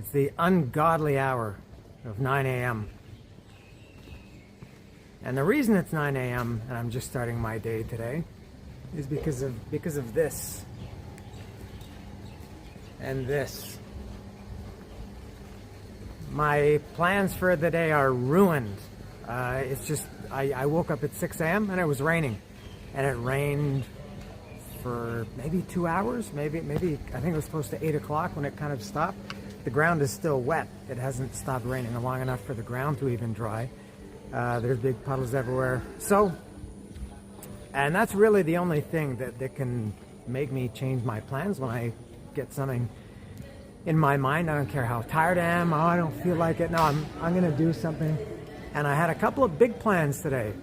It's the ungodly hour of 9 a.m. And the reason it's 9 a.m. and I'm just starting my day today is because of this and this. My plans for the day are ruined. It's just I woke up at 6 a.m. and it was raining, and it rained for maybe 2 hours, maybe I think it was close to 8 o'clock when it kind of stopped. The ground is still wet. It hasn't stopped raining long enough for the ground to even dry. There's big puddles everywhere. So, and that's really the only thing that can make me change my plans when I get something in my mind. I don't care how tired I am. Oh, I don't feel like it. No, I'm gonna do something. And I had a couple of big plans today.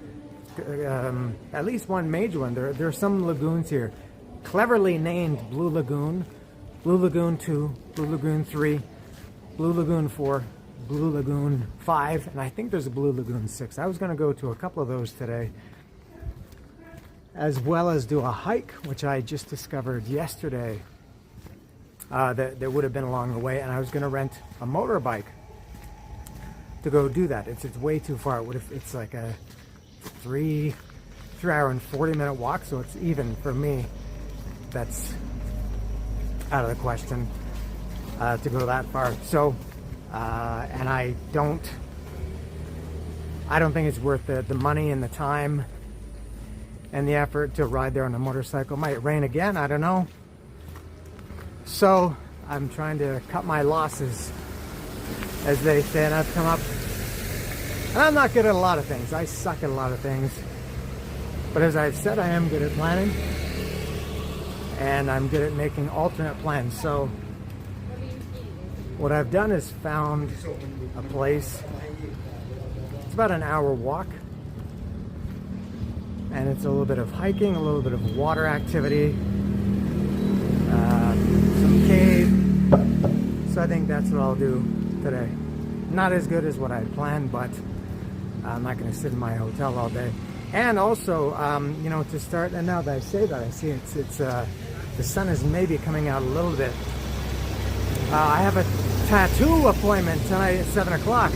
At least one major one. There are some lagoons here, cleverly named Blue Lagoon, Blue Lagoon 2, Blue Lagoon 3, Blue Lagoon 4, Blue Lagoon 5, and I think there's a Blue Lagoon 6. I was going to go to a couple of those today, as well as do a hike, which I just discovered yesterday that would have been along the way, and I was going to rent a motorbike to go do that. It's way too far. It's like a 3 hour and 40-minute walk, so it's even for me. That's out of the question to go that far. So and I don't think it's worth the money and the time and the effort to ride there on a motorcycle. Might rain again, I don't know. So I'm trying to cut my losses, as they say, and I've come up, and I'm not good at a lot of things. I suck at a lot of things, but as I've said, I am good at planning, and I'm good at making alternate plans. So what I've done is found a place. It's about an hour walk, and it's a little bit of hiking, a little bit of water activity, some cave. So I think that's what I'll do today. Not as good as what I had planned, but I'm not going to sit in my hotel all day. And also, you know, to start, and now that I say that, I see it's the sun is maybe coming out a little bit. I have a tattoo appointment tonight at 7 o'clock.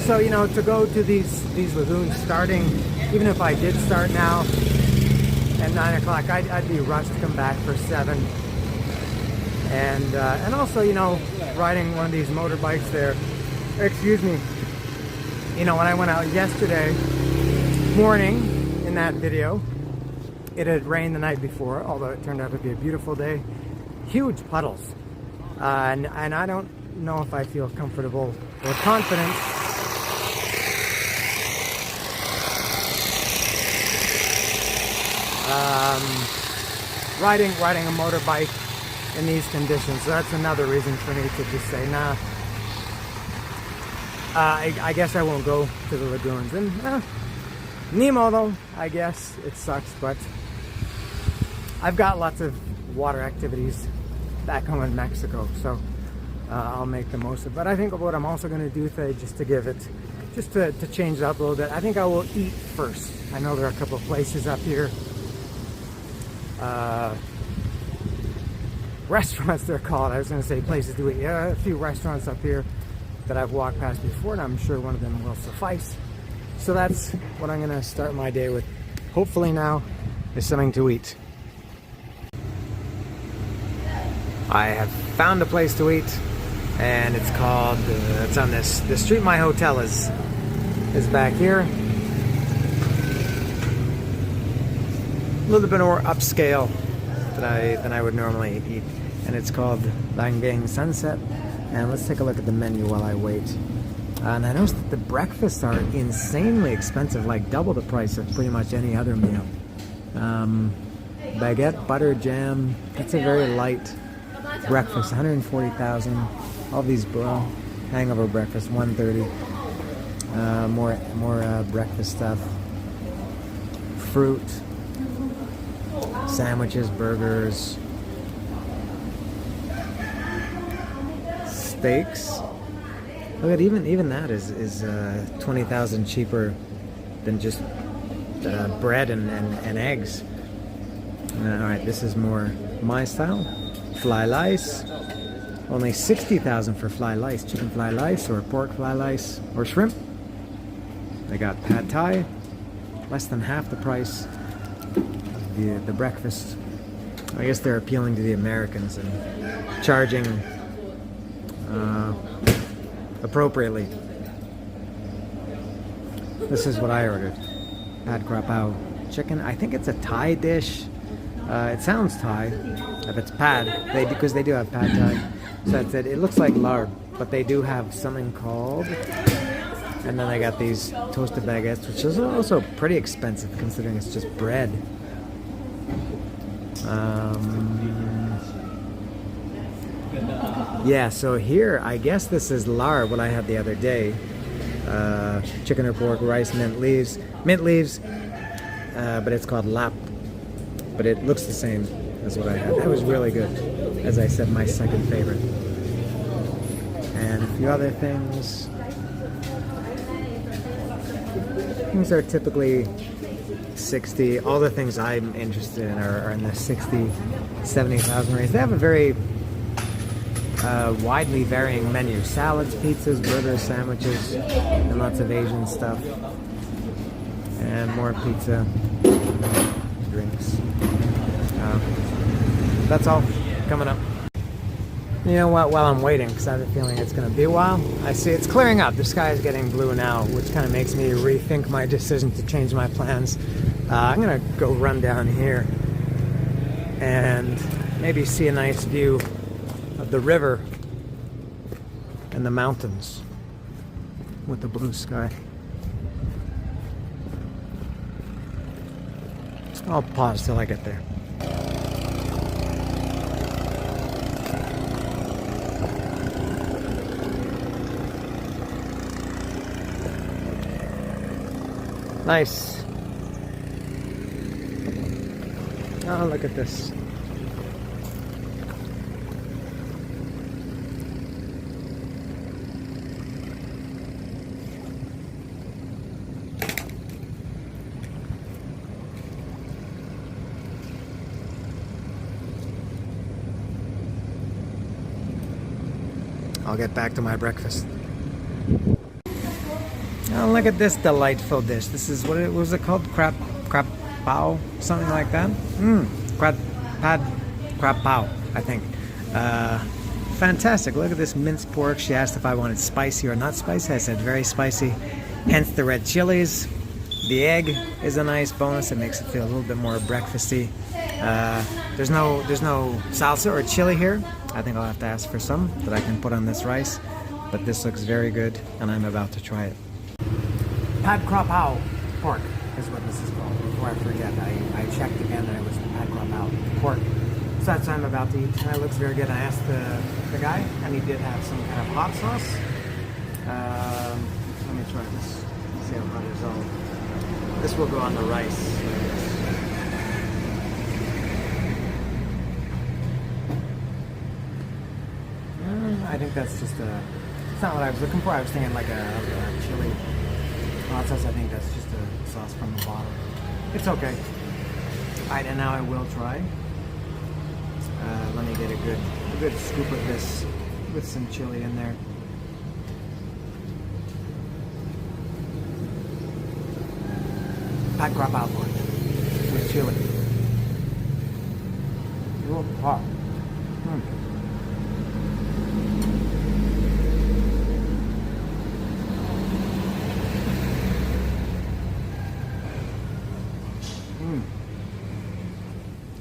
So, you know, to go to these lagoons starting, even if I did start now at 9 o'clock, I'd be rushed to come back for 7. And also, you know, riding one of these motorbikes there, excuse me, you know, when I went out yesterday morning in that video, it had rained the night before, although it turned out to be a beautiful day. Huge puddles. And I don't know if I feel comfortable or confident riding a motorbike in these conditions. So that's another reason for me to just say, nah, I guess I won't go to the lagoons. And Nemo, though, I guess it sucks, but I've got lots of water activities back home in Mexico, so I'll make the most of it. But I think what I'm also going to do today, just to change it up a little bit, I think I will eat first. I know there are a couple of places up here, restaurants they're called. I was going to say places to eat. Yeah, a few restaurants up here that I've walked past before, and I'm sure one of them will suffice. So that's what I'm going to start my day with. Hopefully now is something to eat. I have found a place to eat, and it's called, it's on the street my hotel is back here. A little bit more upscale than I would normally eat, and it's called Vang Sunset. And let's take a look at the menu while I wait. And I noticed that the breakfasts are insanely expensive, like double the price of pretty much any other meal. Baguette, butter, jam. It's a very light breakfast. 140,000. All these hangover breakfast. 130. More breakfast stuff. Fruit. Sandwiches, burgers. Steaks. Look at even that is 20,000 cheaper than just bread and eggs. All right, this is more my style. Fly lice, Only 60,000 for fly lice, chicken fly lice or pork fly lice or shrimp. They got pad thai, less than half the price of the breakfast. I guess they're appealing to the Americans and charging appropriately. This is what I ordered. Pad krapao chicken. I think it's a Thai dish. It sounds Thai. If it's pad, because they do have pad Thai. So that's it. It looks like lard, but they do have something called. And then I got these toasted baguettes, which is also pretty expensive considering it's just bread. Yeah, so here, I guess this is lard, what I had the other day. Chicken or pork, rice, mint leaves, but it's called lap. But it looks the same as what I had. That was really good. As I said, my second favorite. And a few other things. Things are typically 60. All the things I'm interested in are in the 60, 70,000 range. They have a very widely varying menu. Salads, pizzas, burgers, sandwiches, and lots of Asian stuff. And more pizza, drinks. That's all coming up. You know what, while I'm waiting, because I have a feeling it's going to be a while, I see it's clearing up. The sky is getting blue now, which kind of makes me rethink my decision to change my plans. I'm going to go run down here and maybe see a nice view of the river and the mountains with the blue sky. I'll pause till I get there. Nice. Oh, look at this. I'll get back to my breakfast. Oh, look at this delightful dish. This is what was it called? Crap pao, something like that. Pad krapao, I think. Fantastic. Look at this minced pork. She asked if I wanted spicy or not spicy. I said very spicy. Hence the red chilies. The egg is a nice bonus. It makes it feel a little bit more breakfasty. There's no salsa or chili here. I think I'll have to ask for some that I can put on this rice. But this looks very good, and I'm about to try it. Pad krapao pork is what this is called. Before I forget, I checked again and it was pad krapao pork. So that's what I'm about to eat. And it looks very good. I asked the guy, and he did have some kind of hot sauce. Let me try this. See how hot it is. Oh, this will go on the rice. I think that's just it's not what I was looking for. I was thinking like a chili hot sauce. I think that's just a sauce from the bottle. It's okay. Alright, and now I will try. Let me get a good scoop of this with some chili in there. Pad krapao pork with chili. Real hot.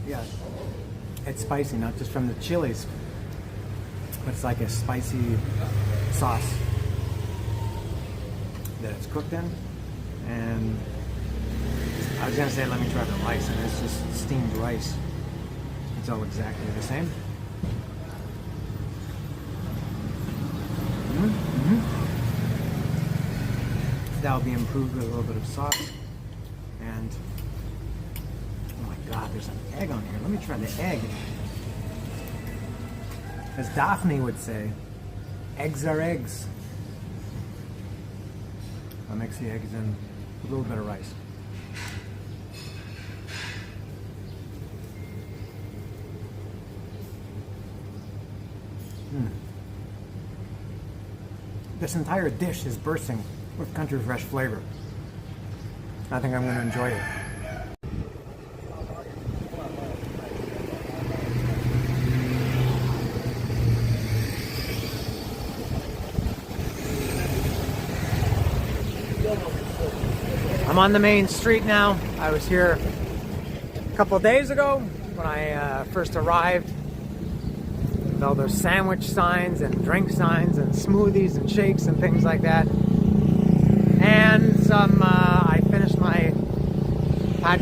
Yeah, it's spicy, not just from the chilies, but it's like a spicy sauce that it's cooked in. And I was gonna say, let me try the rice, and it's just steamed rice. It's all exactly the same. That'll be improved with a little bit of sauce. And oh my God, there's an egg on here. Let me try the egg. As Daphne would say, eggs are eggs. I'll mix the eggs in with a little bit of rice. This entire dish is bursting with country fresh flavor. I think I'm going to enjoy it. I'm on the main street now. I was here a couple of days ago when I first arrived. With all those sandwich signs and drink signs and smoothies and shakes and things like that. And I finished my pad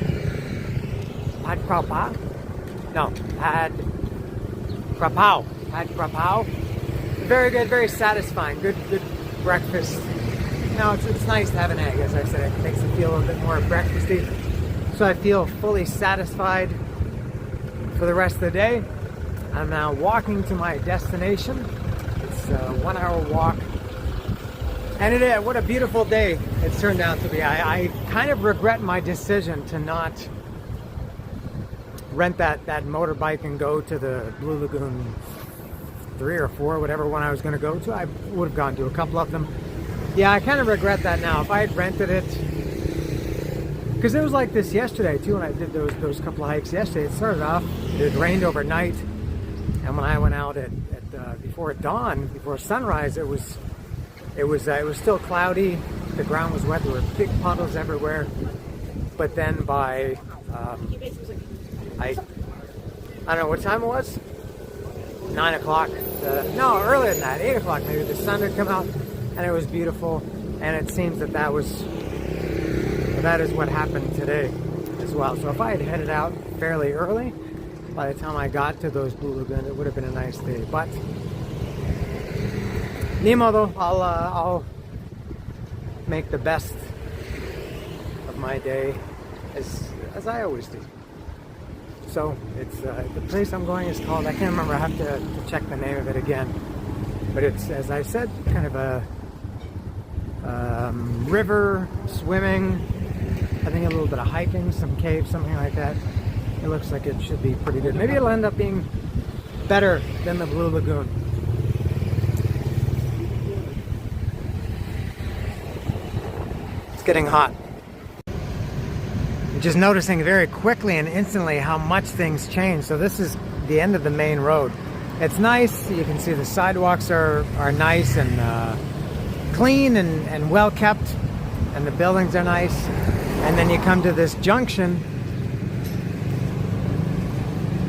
krapao. No, pad krapao. Very good, very satisfying. Good breakfast. No, it's nice to have an egg, as I said. It makes it feel a little bit more breakfasty. So I feel fully satisfied for the rest of the day. I'm now walking to my destination. It's a 1 hour walk. And what a beautiful day it's turned out to be. I kind of regret my decision to not rent that motorbike and go to the Blue Lagoon 3 or 4, whatever one I was going to go to. I would have gone to a couple of them. Yeah, I kind of regret that now. If I had rented it, because it was like this yesterday too when I did those couple of hikes yesterday. It started off, it had rained overnight, and when I went out at before dawn, before sunrise, it was still cloudy. The ground was wet. There were big puddles everywhere. But then by I don't know what time it was. 9 o'clock. No, earlier than that. 8 o'clock maybe. The sun had come out, and it was beautiful. And it seems that is what happened today as well. So if I had headed out fairly early, by the time I got to those Blue Lagoon, it would have been a nice day. But ni modo, I'll make the best of my day as I always do. So it's the place I'm going is called, I can't remember, I have to check the name of it again. But it's, as I said, kind of a river, swimming, I think a little bit of hiking, some caves, something like that. It looks like it should be pretty good. Maybe it'll end up being better than the Blue Lagoon. It's getting hot. I'm just noticing very quickly and instantly how much things change. So this is the end of the main road. It's nice. You can see the sidewalks are nice and clean and well kept, and the buildings are nice. And then you come to this junction,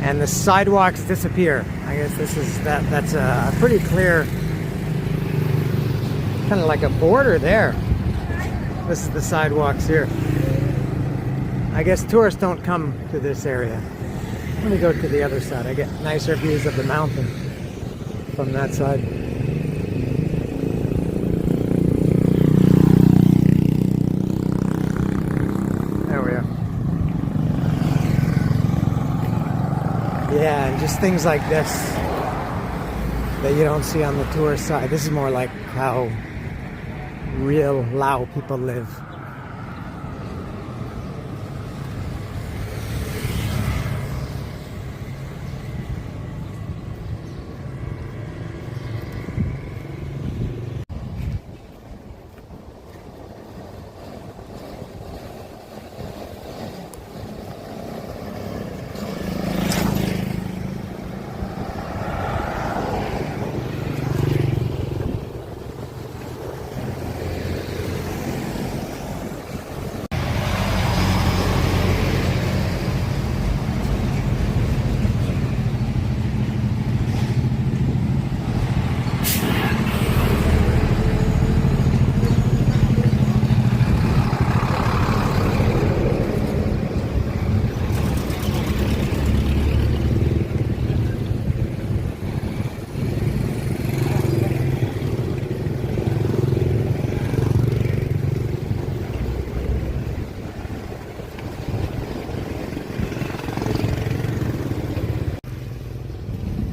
and the sidewalks disappear. I guess that's a pretty clear, kind of like a border there. This is the sidewalks here. I guess tourists don't come to this area. Let me go to the other side. I get nicer views of the mountain from that side. There we are. Yeah, and just things like this that you don't see on the tourist side. This is more like how real Lao people live.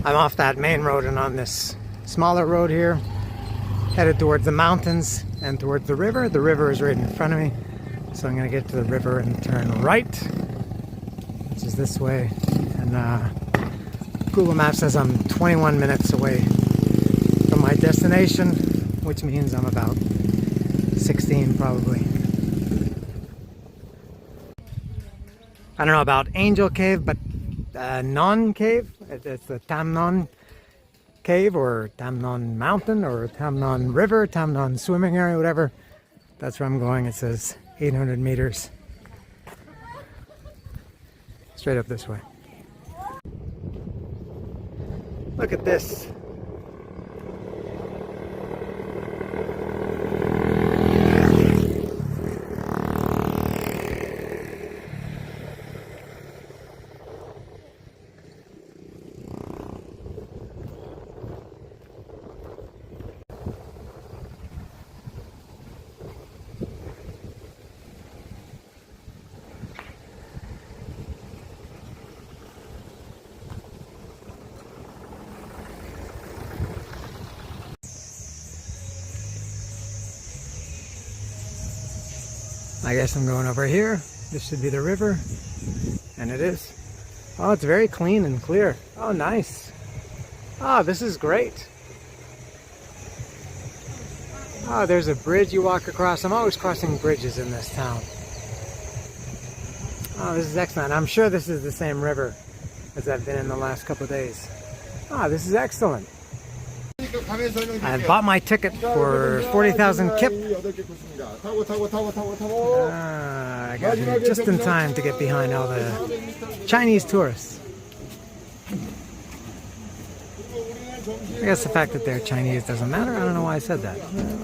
I'm off that main road and on this smaller road here, headed towards the mountains and towards the river. The river is right in front of me, so I'm going to get to the river and turn right, which is this way. And Google Maps says I'm 21 minutes away my destination, which means I'm about 16 probably. I don't know about Angel Cave, but Non Cave, it's the Tam Non Cave or Tam Non Mountain or Tam Non River, Tam Non Swimming Area, whatever. That's where I'm going. It says 800 meters. Straight up this way. Look at this. I guess I'm going over here. This should be the river, and it is. Oh, it's very clean and clear. Oh, nice. Oh, this is great. Oh, there's a bridge you walk across. I'm always crossing bridges in this town. Oh, this is excellent. I'm sure this is the same river as I've been in the last couple of days. Ah, this is excellent. I bought my ticket for 40,000 kip. I got here just in time to get behind all the Chinese tourists. I guess the fact that they're Chinese doesn't matter. I don't know why I said that.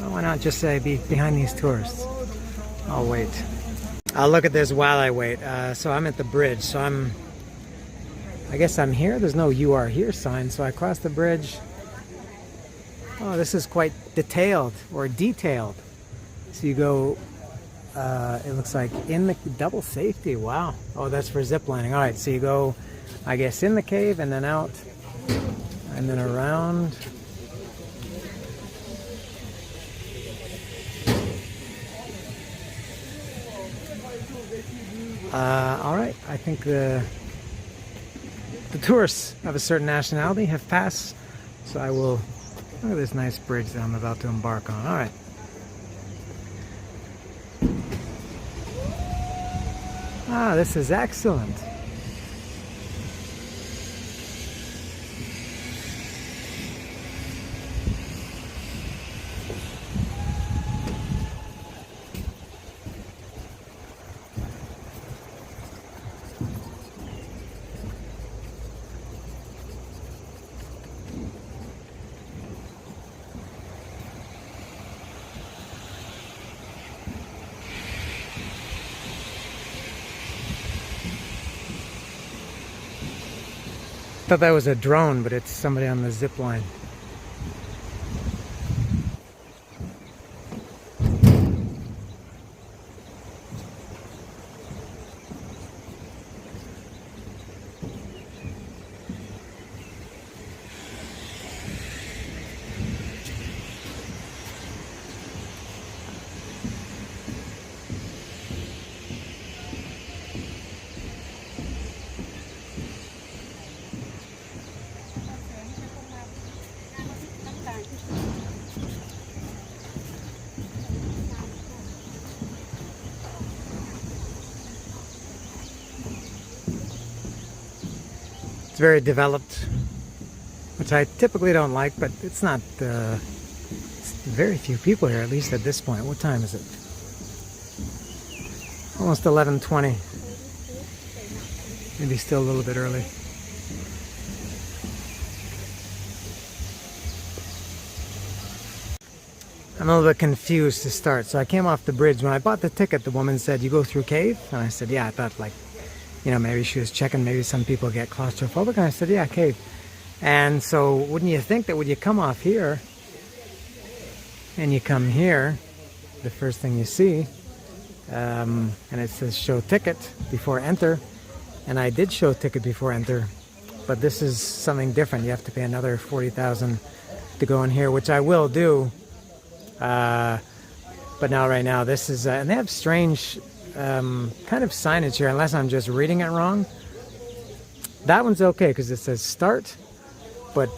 Why not just say be behind these tourists? I'll wait. I'll look at this while I wait. So I'm at the bridge. So I guess I'm here. There's no "You are here" sign. So I cross the bridge. Oh, this is quite detailed or detailed. So you go, it looks like in the double safety. Wow. Oh, that's for zip lining. All right, so you go, I guess, in the cave and then out and then around. All right, I think the tourists of a certain nationality have passed, so I will. Look at this nice bridge that I'm about to embark on. All right. Ah, this is excellent. I thought that was a drone, but it's somebody on the zip line. It's very developed, which I typically don't like, but it's not, it's very few people here, at least at this point. What time is it? Almost 11:20. Maybe still a little bit early. I'm a little bit confused to start. So I came off the bridge. When I bought the ticket, the woman said, "You go through cave?" And I said, "Yeah." I thought, like, you know, maybe she was checking, maybe some people get claustrophobic. And I said, "Yeah, cave." And so wouldn't you think that when you come off here and you come here, the first thing you see, and it says show ticket before enter. And I did show ticket before enter, but this is something different. You have to pay another 40,000 to go in here, which I will do. But now, right now, this is, and they have strange kind of signage here, unless I'm just reading it wrong. That one's okay because it says start, But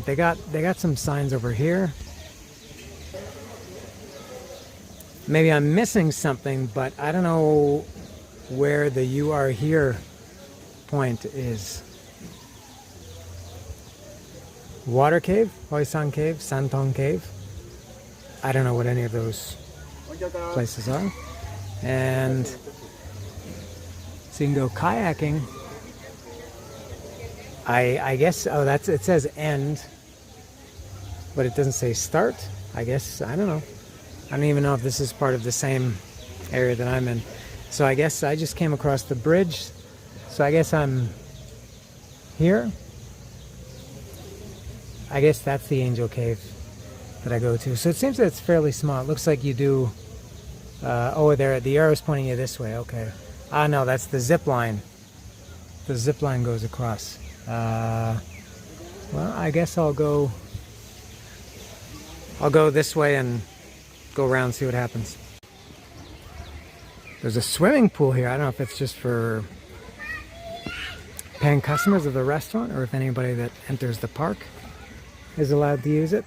they got some signs over here. Maybe I'm missing something, but I don't know where the "you are here" point is. Water Cave, Hoisan Cave, Santong Cave. I don't know what any of those places are. And so you can go kayaking. I guess, oh, it says end, but it doesn't say start. I guess, I don't know. I don't even know if this is part of the same area that I'm in. So I guess I just came across the bridge. So I guess I'm here. I guess that's the Angel Cave that I go to. So it seems that it's fairly small. It looks like you do, oh, there, the arrow's pointing you this way, okay. Ah, no, that's the zip line. The zip line goes across. Well, I guess I'll go this way and go around and see what happens. There's a swimming pool here. I don't know if it's just for paying customers of the restaurant or if anybody that enters the park is allowed to use it.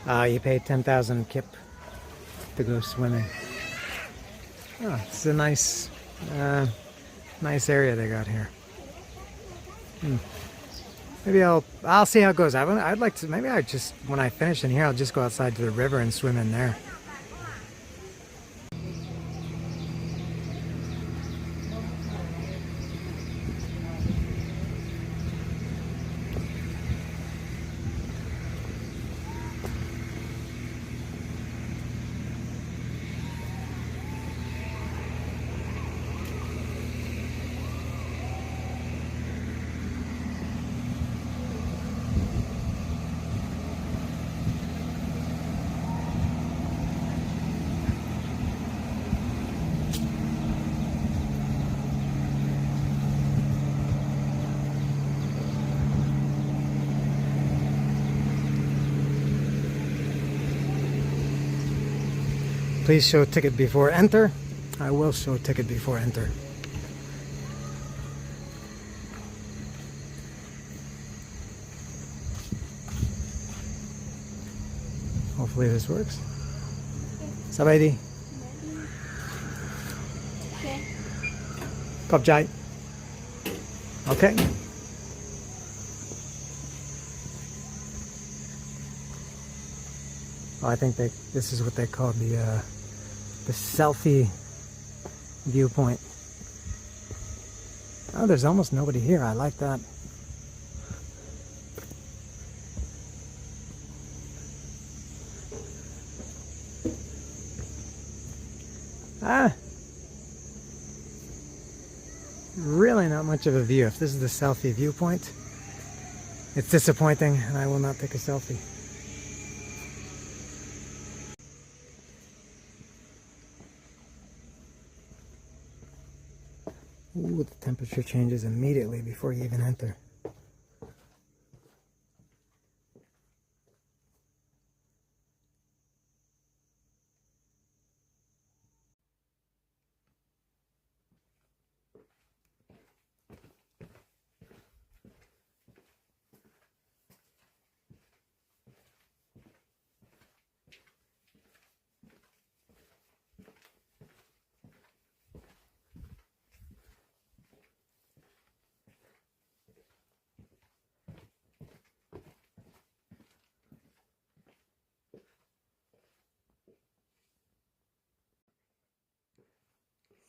You pay 10,000 kip to go swimming. Oh, it's a nice area they got here. Maybe I'll see how it goes. I'd like to. Maybe I just, when I finish in here, I'll just go outside to the river and swim in there. Please show ticket before enter. I will show ticket before enter. Hopefully this works. Sabaydi. Kopjai. Okay. Oh, I think this is what they call the selfie viewpoint. Oh, there's almost nobody here. I like that. Really not much of a view. If this is the selfie viewpoint, it's disappointing and I will not take a selfie. Ooh, the temperature changes immediately before you even enter.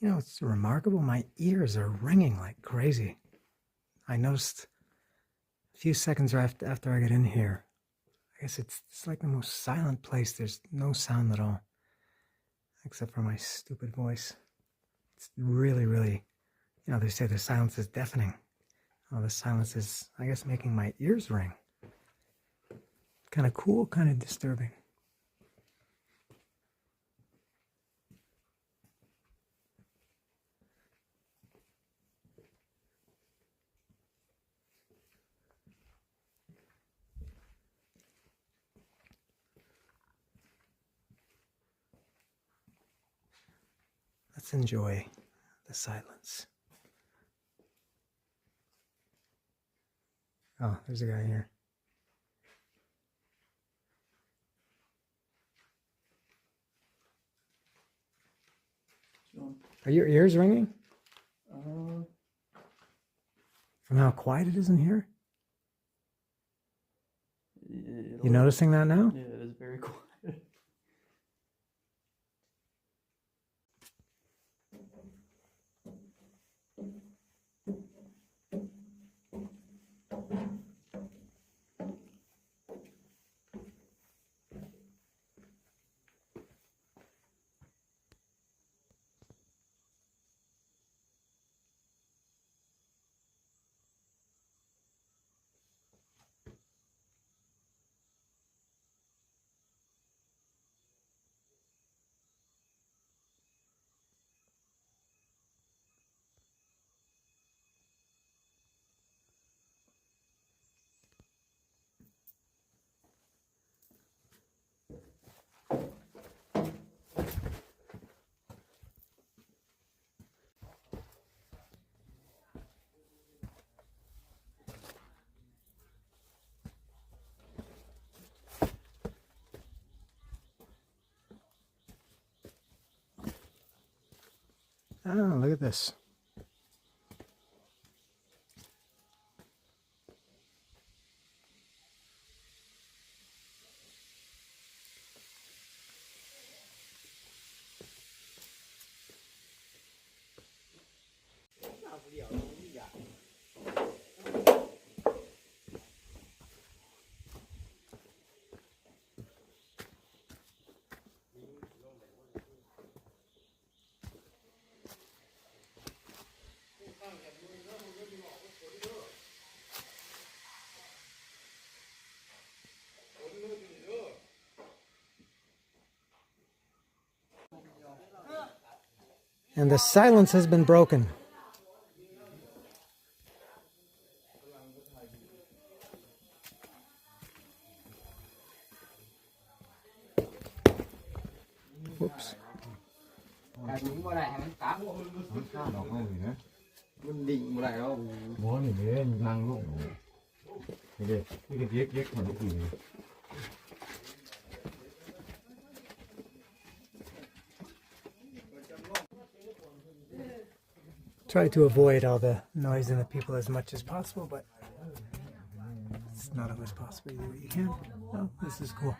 You know, it's remarkable. My ears are ringing like crazy. I noticed a few seconds after I get in here. I guess it's like the most silent place. There's no sound at all, except for my stupid voice. It's really, really, you know, they say the silence is deafening. Oh, the silence is, I guess, making my ears ring. Kind of cool, kind of disturbing. Let's enjoy the silence. Oh, there's a guy here. Are your ears ringing? From how quiet it is in here? You noticing that now? Yeah, it is very quiet. Oh, look at this. And the silence has been broken. Whoops. Try to avoid all the noise and the people as much as possible, but it's not always possible. You do what you can. Oh, this is cool.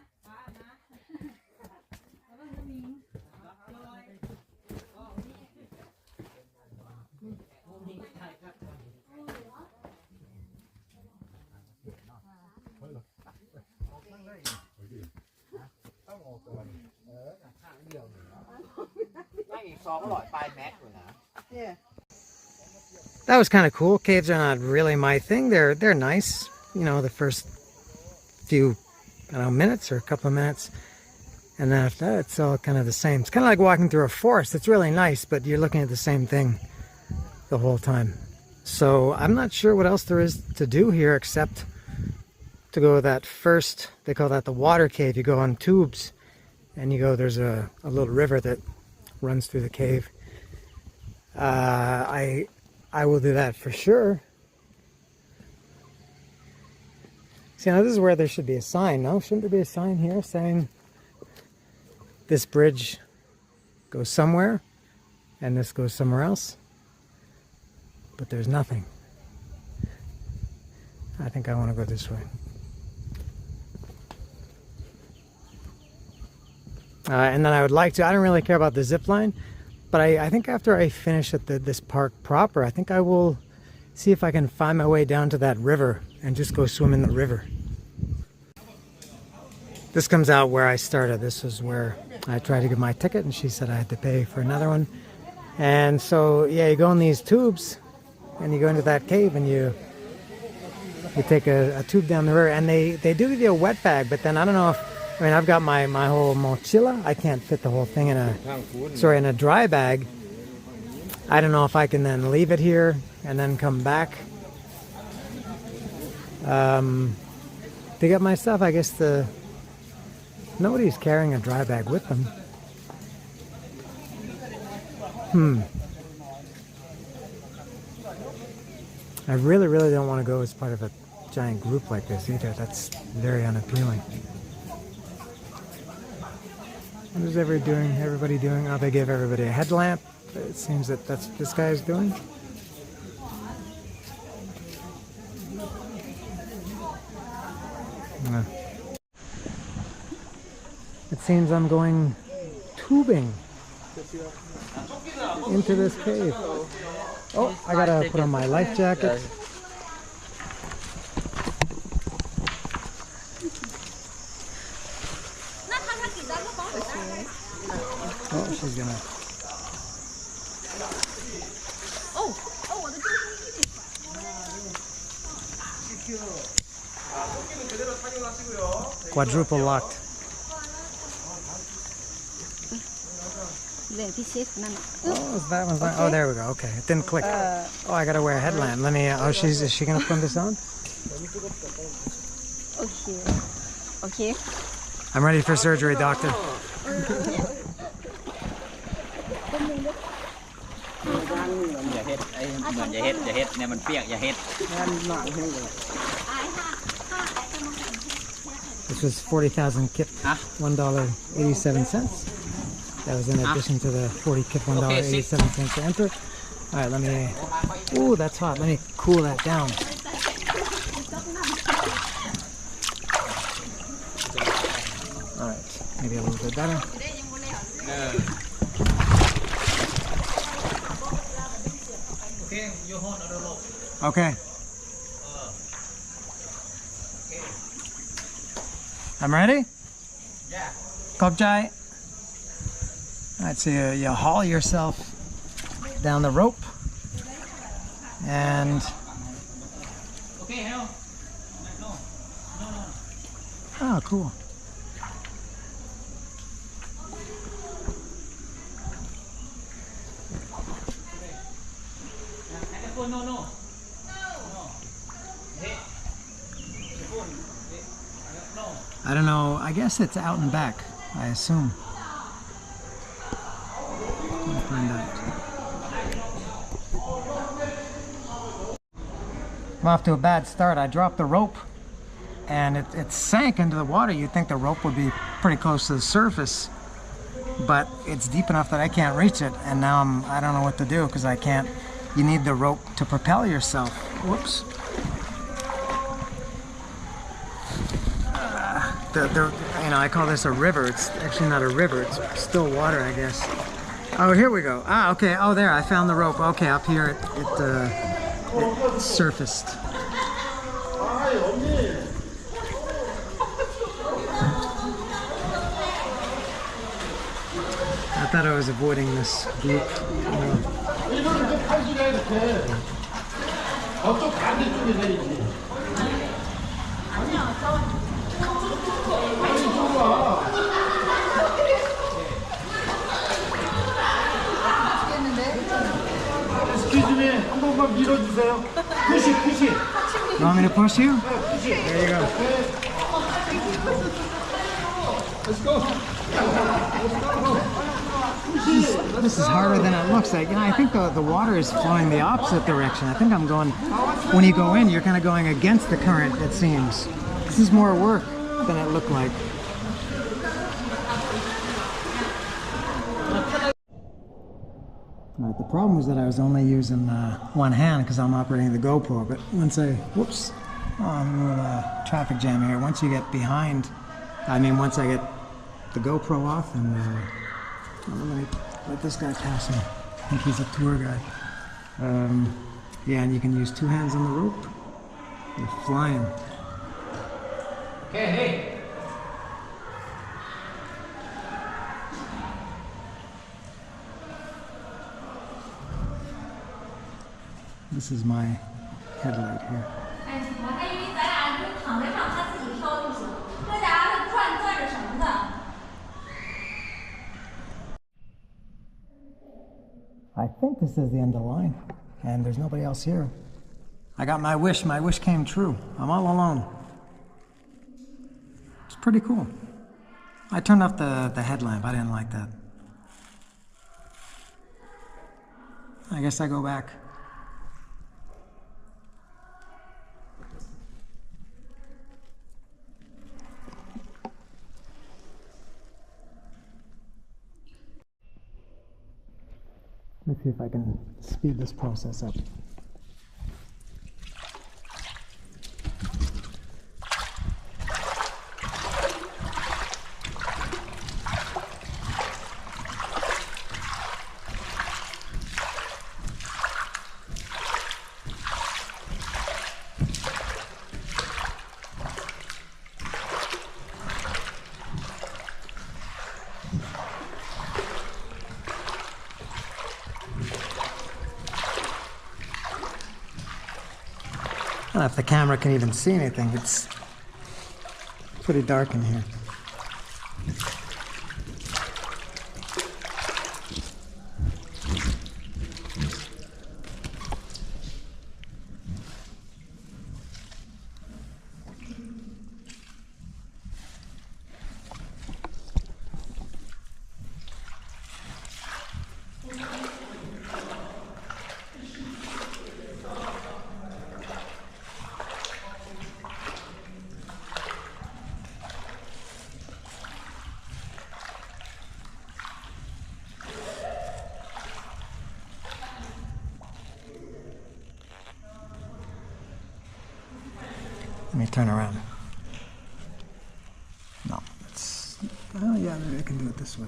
That was kind of cool. Caves are not really my thing. They're nice, you know, the first few, I don't know, minutes or a couple of minutes, and then after that, it's all kind of the same. It's kind of like walking through a forest. It's really nice, but you're looking at the same thing the whole time. So I'm not sure what else there is to do here except to go that first. They call that the water cave. You go on tubes, and you go. There's a little river that runs through the cave. I will do that for sure. See, now this is where there should be a sign, no? Shouldn't there be a sign here saying this bridge goes somewhere and this goes somewhere else? But there's nothing. I think I want to go this way. And then I would like to, I don't really care about the zip line, but I think after I finish at this park proper, I think I will see if I can find my way down to that river and just go swim in the river. This comes out where I started. This is where I tried to get my ticket and she said I had to pay for another one. And so, yeah, you go in these tubes and you go into that cave and you take a tube down the river, and they do give you a wet bag, but then I don't know if, I mean, I've got my whole mochila. I can't fit the whole thing in a dry bag. I don't know if I can then leave it here and then come back. To get my stuff, I guess nobody's carrying a dry bag with them. I really don't want to go as part of a giant group like this either. That's very unappealing. What is everybody doing? Oh, they gave everybody a headlamp. It seems that that's what this guy is doing. It seems I'm going tubing into this cave. Oh, I gotta put on my life jacket. Oh, she's gonna. Quadruple locked. Oh, that one's not. Oh, there we go. Okay, it didn't click. Oh, I gotta wear a headlamp. Let me. Oh, is she gonna put this on? Okay. Okay. I'm ready for surgery, doctor. This was 40,000 kip, $1.87. That was in addition to the 40 kip, $1.87 to enter. All right, let me. Ooh, that's hot. Let me cool that down. All right, maybe a little bit better. Okay. I'm ready? Yeah. Kopjai. Alright, so you haul yourself down the rope and oh, cool. I don't know, I guess it's out and back, I assume. I'll find out. I'm off to a bad start. I dropped the rope and it sank into the water. You'd think the rope would be pretty close to the surface, but it's deep enough that I can't reach it, and now I don't know what to do because I can't. You need the rope to propel yourself. Whoops. You know, I call this a river. It's actually not a river. It's still water, I guess. Oh, here we go. Ah, okay. Oh, there. I found the rope. Okay, up here it surfaced. I thought I was avoiding this group. Excuse me, 한 번만 밀어주세요. Push it, push it. You want me to push you? There you go. Let's go. This is harder than it looks like. You know, I think the water is flowing the opposite direction. I think I'm going, when you go in, you're kind of going against the current, it seems. This is more work than it looked like. All right, the problem was that I was only using one hand because I'm operating the GoPro, but once I, whoops, I'm in a traffic jam here. Once you get behind, once I get the GoPro off and let this guy pass me. I think he's a tour guide. Yeah, and you can use two hands on the rope. You're flying. Okay, hey. This is my headlight here. I think this is the end of the line, and there's nobody else here. I got my wish. My wish came true. I'm all alone. It's pretty cool. I turned off the headlamp. I didn't like that. I guess I go back. Let's see if I can speed this process up. I don't know if the camera can even see anything. It's pretty dark in here. Let me turn around. No, it's... Oh yeah, maybe I can do it this way.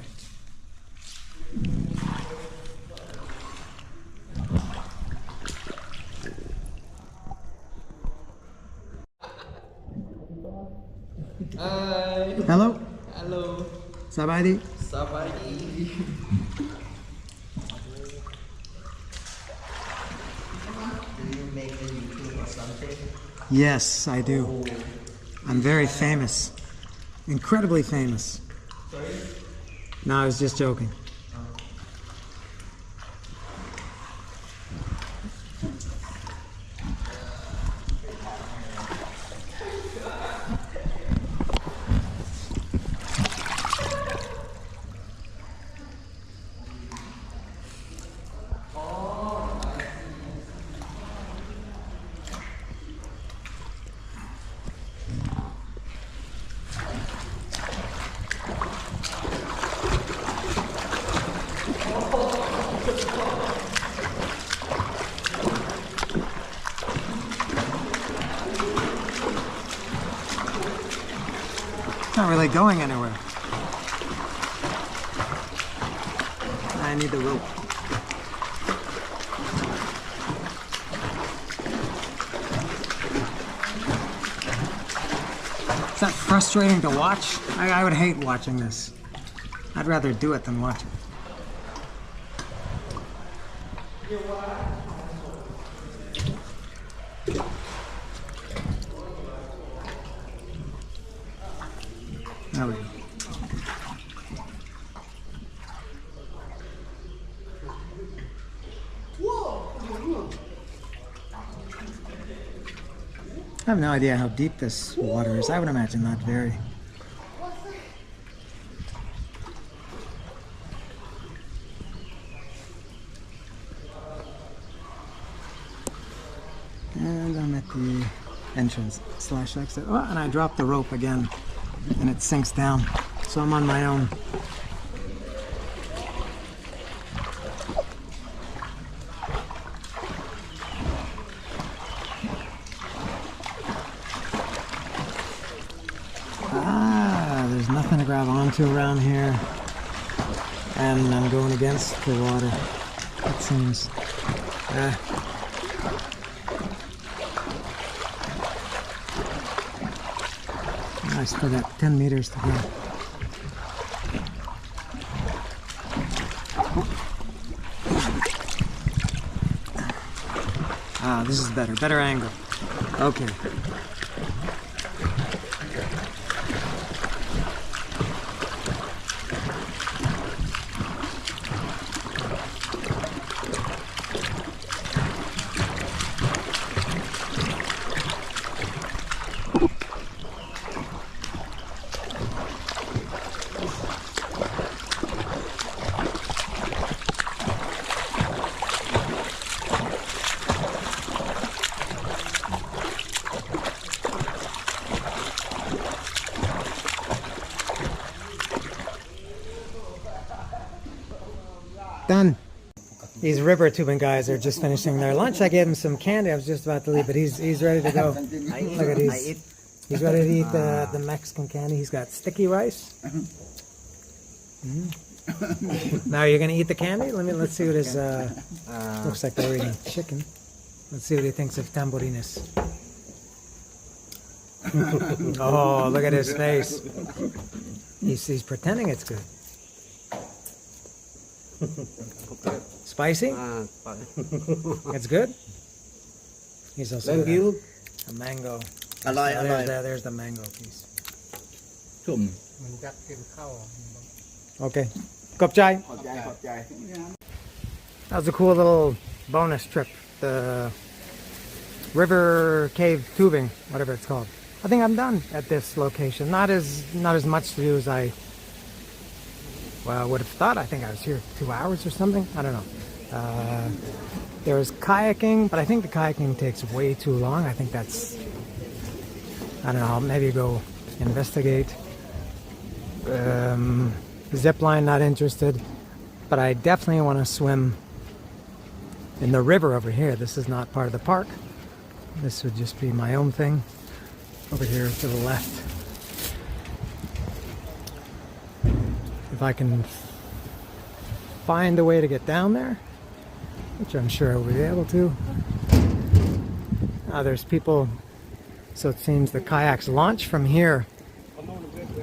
Hi. Hello? Hello. Sabadi? Sabadi. Do you make a YouTube or something? Yes, I do. I'm very famous. Incredibly famous. Sorry? No, I was just joking. Not really going anywhere. I need the rope. Is that frustrating to watch? I would hate watching this. I'd rather do it than watch it. There we go. I have no idea how deep this water is. I would imagine not very. And I'm at the entrance / exit. Oh, and I dropped the rope again, and it sinks down. So I'm on my own. There's nothing to grab onto around here. And I'm going against the water, it seems. I still got 10 meters to go. Ah, this is better angle. Okay. Done. These river tubing guys are just finishing their lunch. I gave him some candy. I was just about to leave, but he's ready to go. Look at he's ready to eat the Mexican candy. He's got sticky rice. Now you're gonna eat the candy? Let's see what his looks like. They're eating chicken. Let's see what he thinks of tamborines. Oh, look at his face. He's pretending it's good. Spicy? It's good? He's also Thank you. a mango. Alright. There's the mango piece. จุ่ม Okay. Cup chai. ขอบใจขอบใจ That was a cool little bonus trip. The river cave tubing, whatever it's called. I think I'm done at this location. Not as much to do as I would have thought. I think I was here 2 hours or something. I don't know. There was kayaking, but I think the kayaking takes way too long. I think that's, I don't know, maybe go investigate. Zip line, not interested. But I definitely want to swim in the river over here. This is not part of the park. This would just be my own thing. Over here to the left. If I can find a way to get down there, which I'm sure I will be able to. There's people, so it seems the kayaks launch from here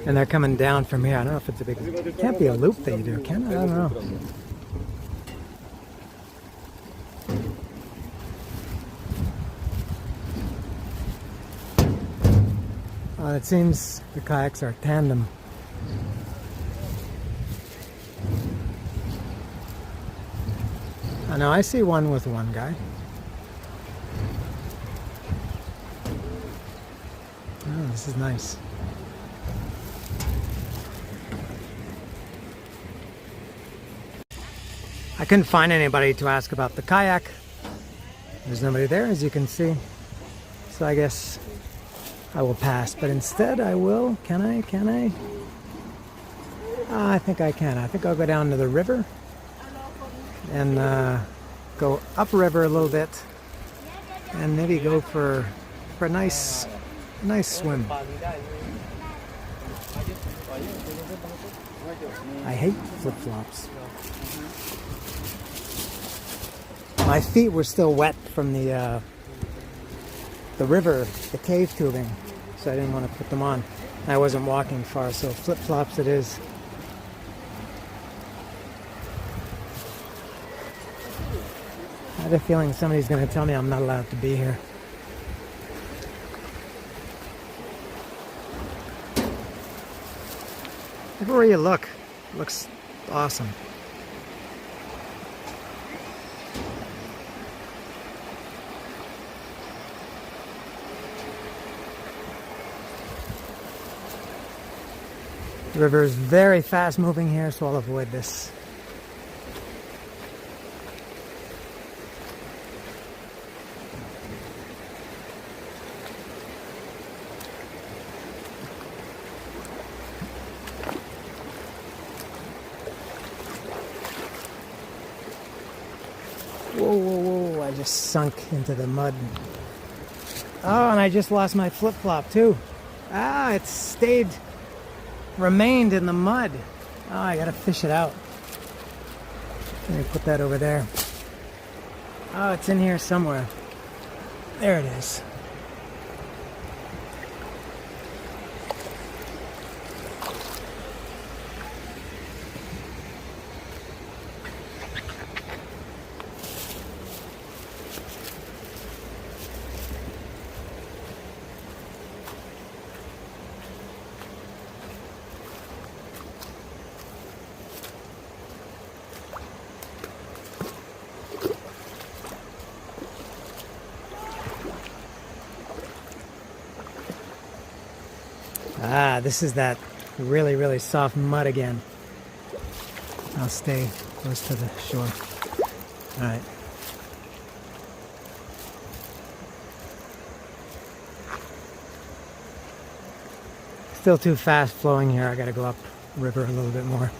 and they're coming down from here. I don't know if it's a big, it can't be a loop that you do, can it? I don't know. It seems the kayaks are tandem. I know, I see one with one guy. Oh, this is nice. I couldn't find anybody to ask about the kayak. There's nobody there, as you can see. So I guess I will pass, but instead I will, can I? I think I can. I think I'll go down to the river and go upriver a little bit and maybe go for a nice swim. I hate flip-flops. My feet were still wet from the river, the cave tubing, so I didn't want to put them on. I wasn't walking far, so flip-flops it is. I had a feeling somebody's going to tell me I'm not allowed to be here. Everywhere you look, it looks awesome. The river is very fast moving here, so I'll avoid this. Whoa, I just sunk into the mud. Oh, and I just lost my flip-flop too. It remained in the mud. Oh, I gotta fish it out. Let me put that over there. Oh, it's in here somewhere. There it is. This is that really, really soft mud again. I'll stay close to the shore. All right. Still too fast flowing here. I gotta go up river a little bit more.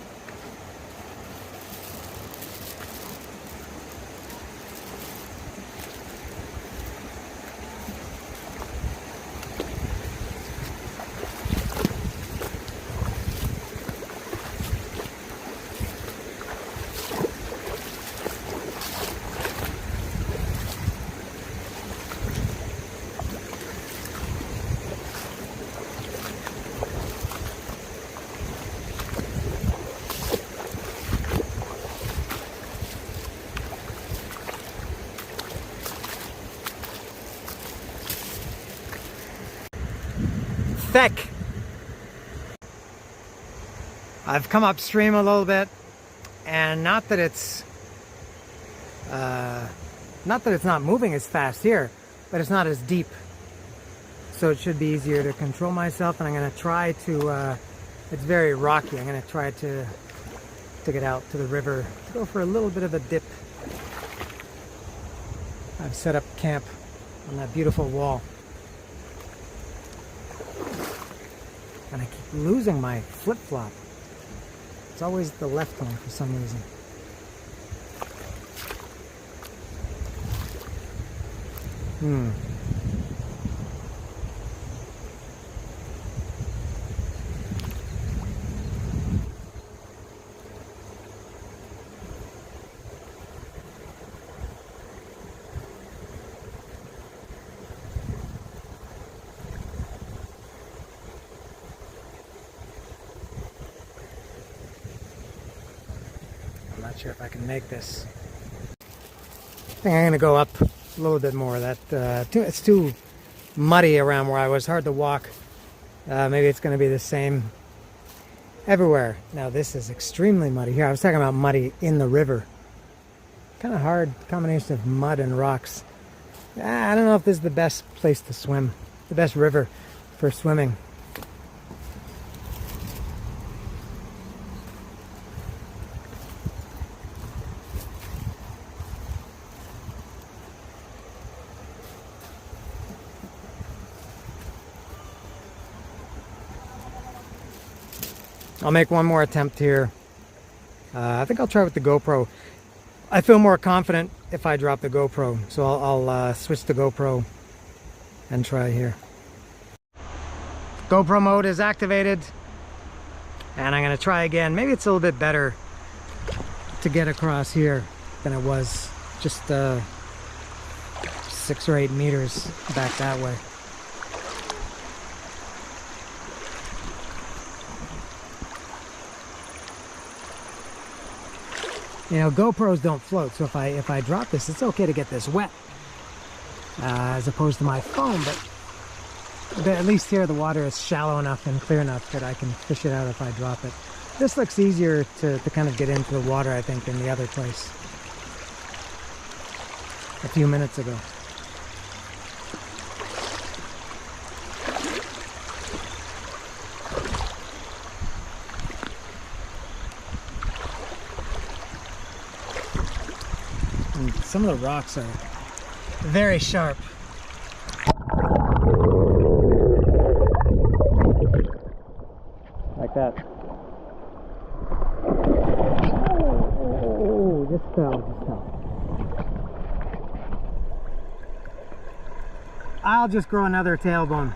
thick. I've come upstream a little bit, and not that it's not moving as fast here, but it's not as deep. So it should be easier to control myself, and I'm going to try to, it's very rocky, I'm going to try to get out to the river, to go for a little bit of a dip. I've set up camp on that beautiful wall. And I keep losing my flip-flop. It's always the left one for some reason. I'm not sure if I can make this. I think I'm going to go up a little bit more. It's too muddy around where I was, hard to walk. Maybe it's going to be the same everywhere. Now this is extremely muddy here. I was talking about muddy in the river. Kind of hard combination of mud and rocks. I don't know if this is the best place to swim, the best river for swimming. I'll make one more attempt here. I think I'll try with the GoPro. I feel more confident if I drop the GoPro, so I'll switch to GoPro and try here. GoPro mode is activated, and I'm going to try again. Maybe it's a little bit better to get across here than it was just 6 or 8 meters back that way. You know, GoPros don't float, so if I drop this, it's okay to get this wet, as opposed to my phone, but at least here the water is shallow enough and clear enough that I can fish it out if I drop it. This looks easier to kind of get into the water, I think, than the other place a few minutes ago. And some of the rocks are very sharp. Like that. Oh, just fell. I'll just grow another tailbone.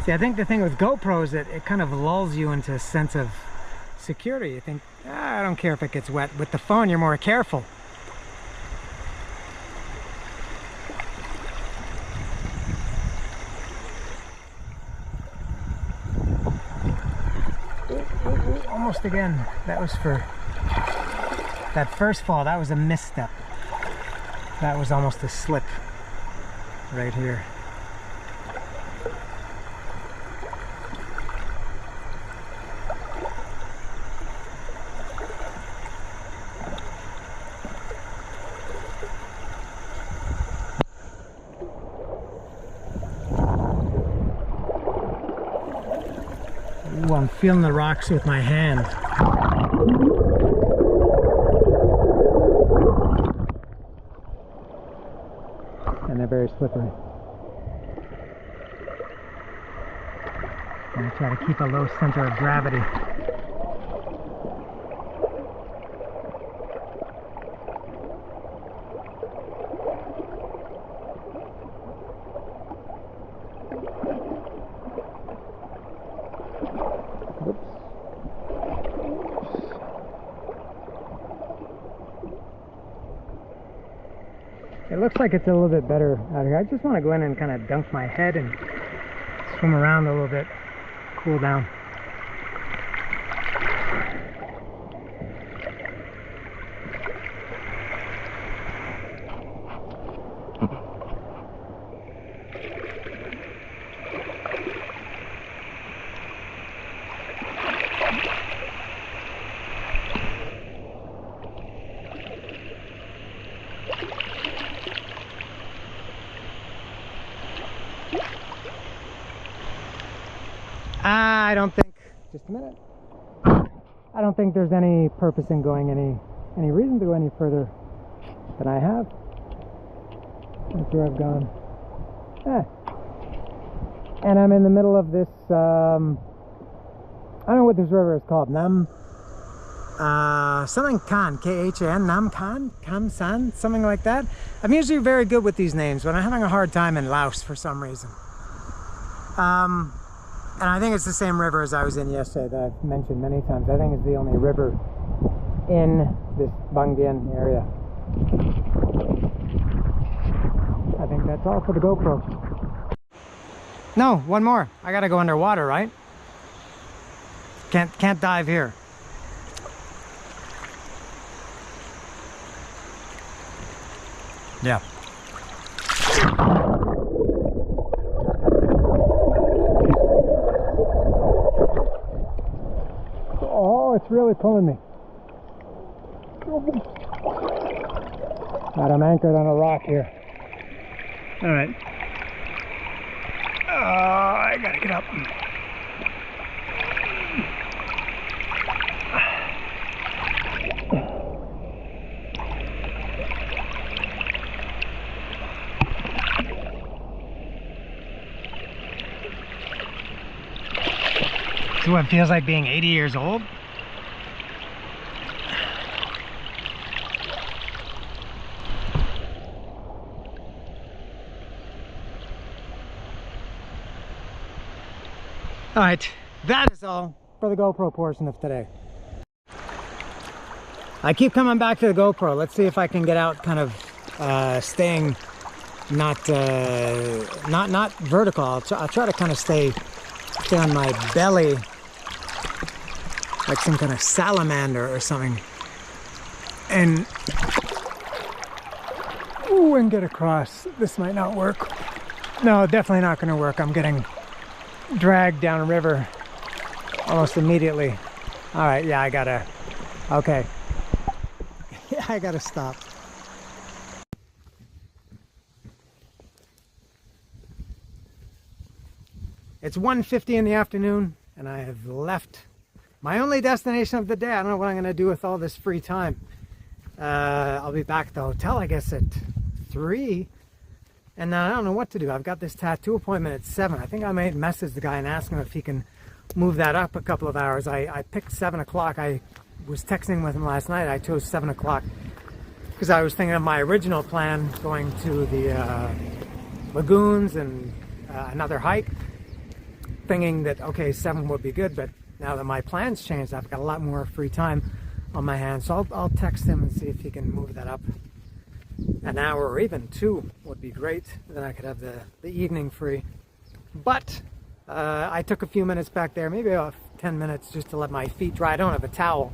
See, I think the thing with GoPro is that it kind of lulls you into a sense of security. You think, I don't care if it gets wet. With the phone, you're more careful. Almost again. That was for that first fall. That was a misstep. That was almost a slip right here. Ooh, I'm feeling the rocks with my hand. And they're very slippery. I'm going to try to keep a low center of gravity. It looks like it's a little bit better out here. I just want to go in and kind of dunk my head and swim around a little bit, cool down. I don't think, just a minute. I don't think there's any purpose in going any reason to go any further than I have. That's where I've gone. And I'm in the middle of this, I don't know what this river is called. Something Khan, K-H-A-N, Nam Khan, Kam San, something like that. I'm usually very good with these names, but I'm having a hard time in Laos for some reason. And I think it's the same river as I was in yesterday that I've mentioned many times. I think it's the only river in this Vang area. I think that's all for the GoPro. No, one more. I gotta go underwater, right? Can't dive here. Yeah. Oh, it's really pulling me. Right, I'm anchored on a rock here. All right. I gotta get up. See what it feels like being 80 years old? All right, that is all for the GoPro portion of today. I keep coming back to the GoPro. Let's see if I can get out kind of staying not vertical. I'll try to kind of stay on my belly like some kind of salamander or something, and get across. This might not work. No, definitely not going to work. I'm getting dragged down a river almost immediately. All right, yeah, I gotta, okay. Yeah, I gotta stop. It's 1:50 in the afternoon and I have left my only destination of the day. I don't know what I'm gonna do with all this free time. I'll be back at the hotel, I guess, at 3. And I don't know what to do. I've got this tattoo appointment at 7. I think I might message the guy and ask him if he can move that up a couple of hours. I picked 7 o'clock. I was texting with him last night. I chose 7 o'clock because I was thinking of my original plan, going to the lagoons and another hike, thinking that, okay, 7 would be good. But now that my plans changed, I've got a lot more free time on my hands. So I'll text him and see if he can move that up. An hour or even 2 would be great. Then I could have the evening free. But I took a few minutes back there, maybe about 10 minutes, just to let my feet dry. I don't have a towel.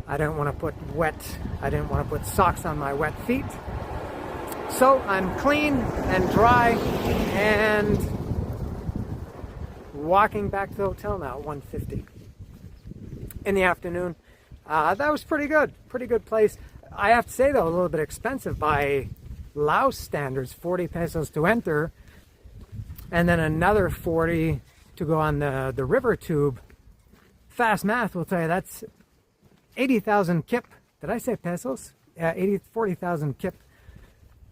I didn't want to put socks on my wet feet. So I'm clean and dry and walking back to the hotel now at 1:50 in the afternoon. That was pretty good. Pretty good place. I have to say, though, a little bit expensive by Laos standards. 40 pesos to enter, and then another 40 to go on the river tube. Fast math will tell you that's 80,000 kip. Did I say pesos? Yeah, 40,000 kip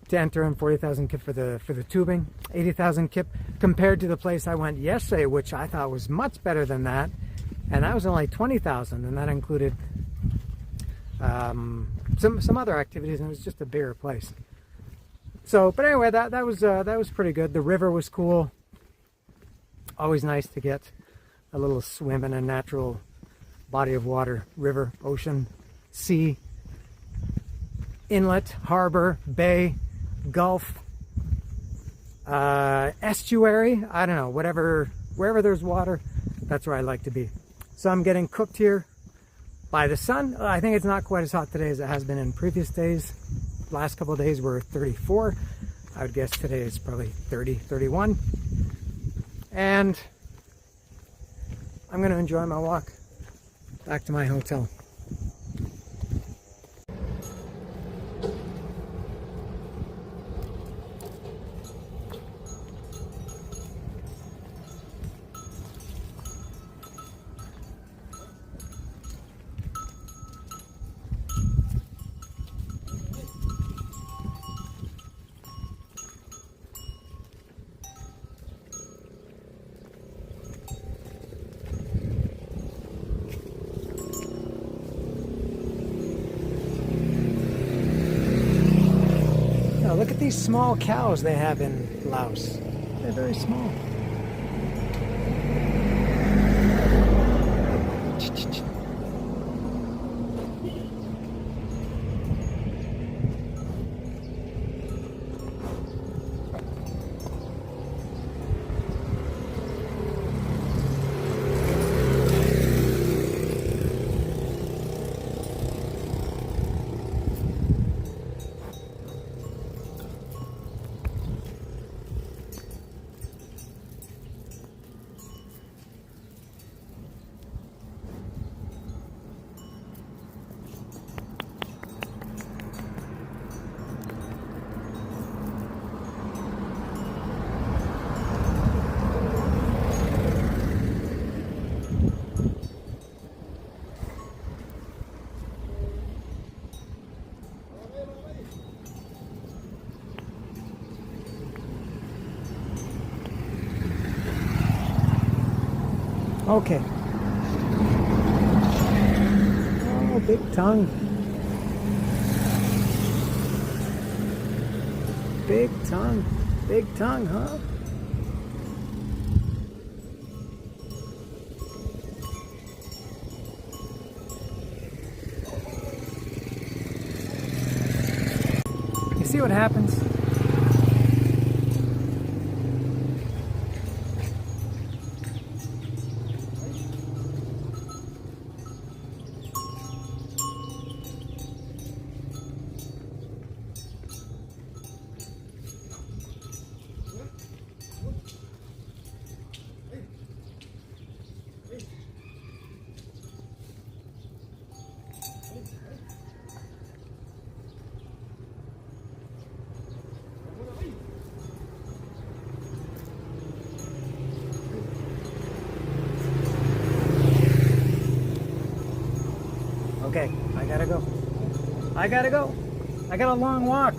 to enter and 40,000 kip for the tubing. 80,000 kip compared to the place I went yesterday, which I thought was much better than that, and that was only 20,000, and that included some other activities, and it was just a bigger place. So, but anyway, that was pretty good. The river was cool. Always nice to get a little swim in a natural body of water, river, ocean, sea, inlet, harbor, bay, gulf, estuary. I don't know, wherever there's water, that's where I like to be. So I'm getting cooked here by the sun. I think it's not quite as hot today as it has been in previous days. Last couple of days were 34. I would guess today is probably 30, 31. And I'm going to enjoy my walk back to my hotel. small cows they have in Laos. They're very small. Okay. Oh, big tongue. Big tongue. Big tongue, huh? You see what happens? Okay, I gotta go. I gotta go. I got a long walk.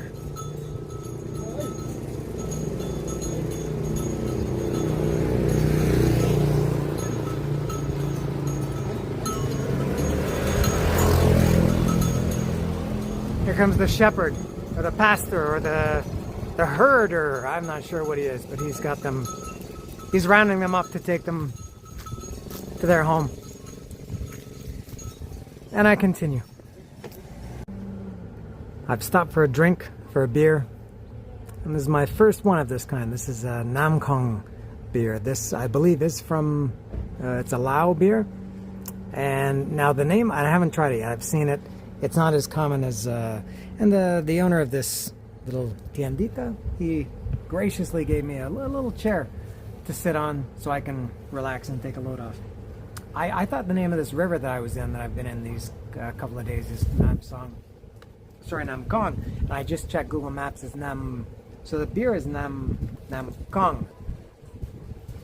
Here comes the shepherd, or the pastor, or the herder. I'm not sure what he is, but he's got them. He's rounding them up to take them to their home. And I continue. I've stopped for a drink, for a beer. And this is my first one of this kind. This is a Nam Kong beer. This, I believe, is from, it's a Lao beer. And now the name, I haven't tried it yet. I've seen it. It's not as common as, and the owner of this little tiendita, he graciously gave me a little chair to sit on so I can relax and take a load off. I thought the name of this river that I was in, that I've been in these couple of days, is Nam Kong. And I just checked Google Maps, it's Nam, so the beer is Nam Kong.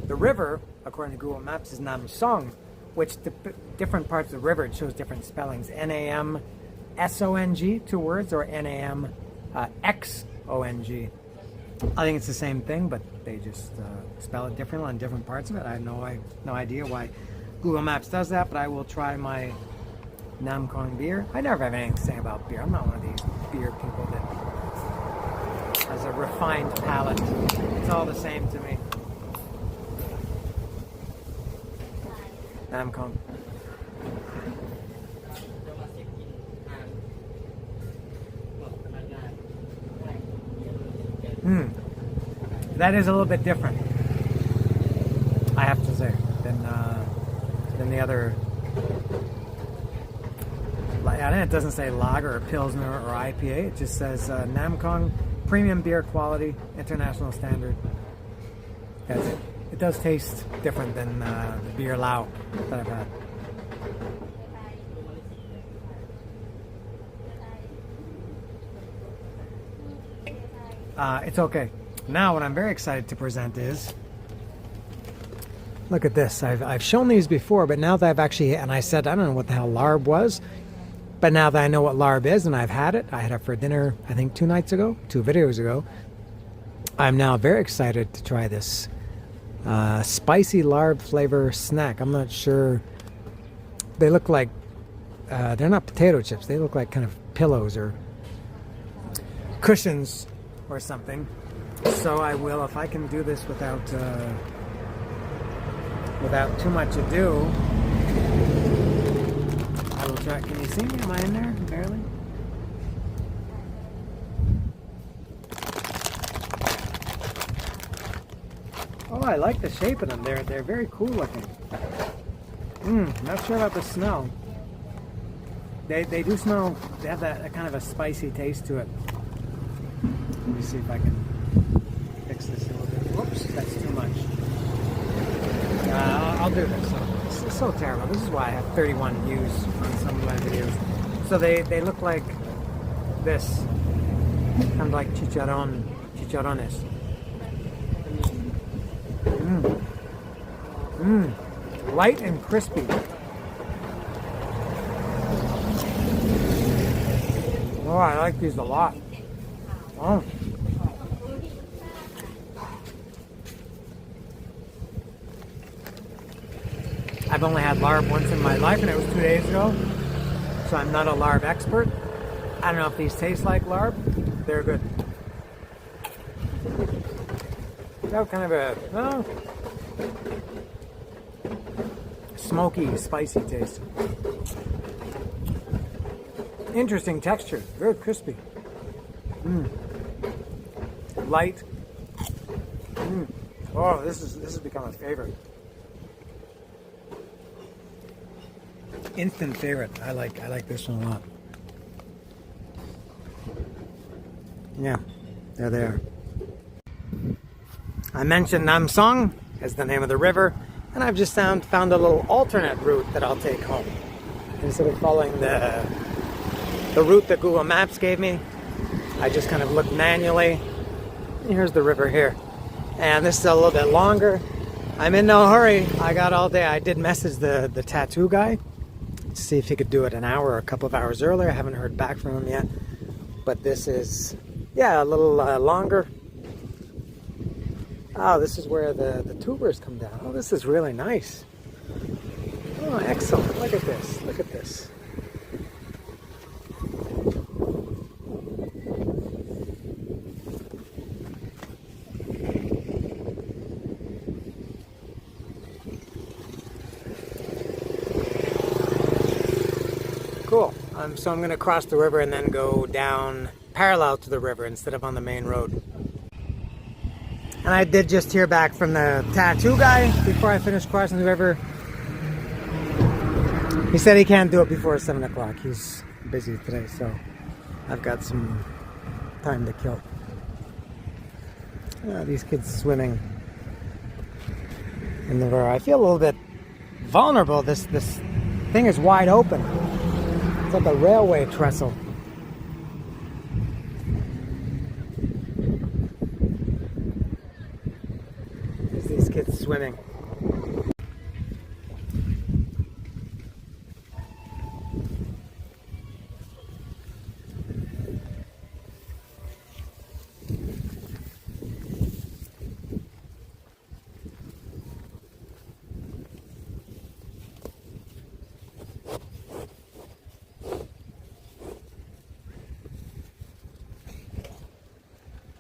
The river, according to Google Maps, is Nam Song, which the different parts of the river, it shows different spellings. N-A-M-S-O-N-G, 2 words, or N-A-M-X-O-N-G. I think it's the same thing, but they just spell it differently on different parts of it. I have no idea why Google Maps does that, but I will try my Nam Kong beer. I never have anything to say about beer. I'm not one of these beer people that has a refined palate. It's all the same to me. Nam Kong. That is a little bit different, I have to say, than the other. It doesn't say lager or pilsner or IPA. It just says Nam Kong premium beer quality, international standard. That's it. It does taste different than the beer Lao that I've had. It's okay. Now what I'm very excited to present is, look at this. I've shown these before, but now that I've actually, and I said I don't know what the hell larb was, but now that I know what larb is and I've had it, I had it for dinner I think 2 videos ago, I'm now very excited to try this spicy larb flavor snack. I'm not sure, they look like, they're not potato chips, they look like kind of pillows or cushions or something. So I will, if I can do this without too much ado, I will try. Can you see me? Am I in there? Barely? Oh, I like the shape of them. They're very cool looking. Not sure about the smell. They do smell. They have that kind of a spicy taste to it. Let me see if I can fix this a little bit. Whoops, that's too much. I'll do this. It's so terrible. This is why I have 31 views on some of my videos. So they look like this, kind of like chicharrones. Light and crispy. Oh, I like these a lot. Oh. I've only had larb once in my life, and it was 2 days ago. So I'm not a larb expert. I don't know if these taste like larb. They're good. They have kind of a smoky, spicy taste. Interesting texture. Very crispy. Light. Oh, this has become a favorite. Instant favorite. I like this one a lot. Yeah, there they are. I mentioned Namsong as the name of the river, and I've just found a little alternate route that I'll take home. Instead of following the route that Google Maps gave me, I just kind of looked manually. And here's the river here. And this is a little bit longer. I'm in no hurry. I got all day. I did message the tattoo guy to see if he could do it an hour or a couple of hours earlier. I haven't heard back from him yet. But this is, yeah, a little longer. Oh, this is where the tubers come down. Oh, this is really nice. Oh, excellent. Look at this. Look at this. Cool. So I'm going to cross the river and then go down parallel to the river instead of on the main road. And I did just hear back from the tattoo guy before I finished crossing the river. He said he can't do it before 7 o'clock. He's busy today, so I've got some time to kill. These kids swimming in the river. I feel a little bit vulnerable. This thing is wide open. It's like a railway trestle. There's these kids swimming.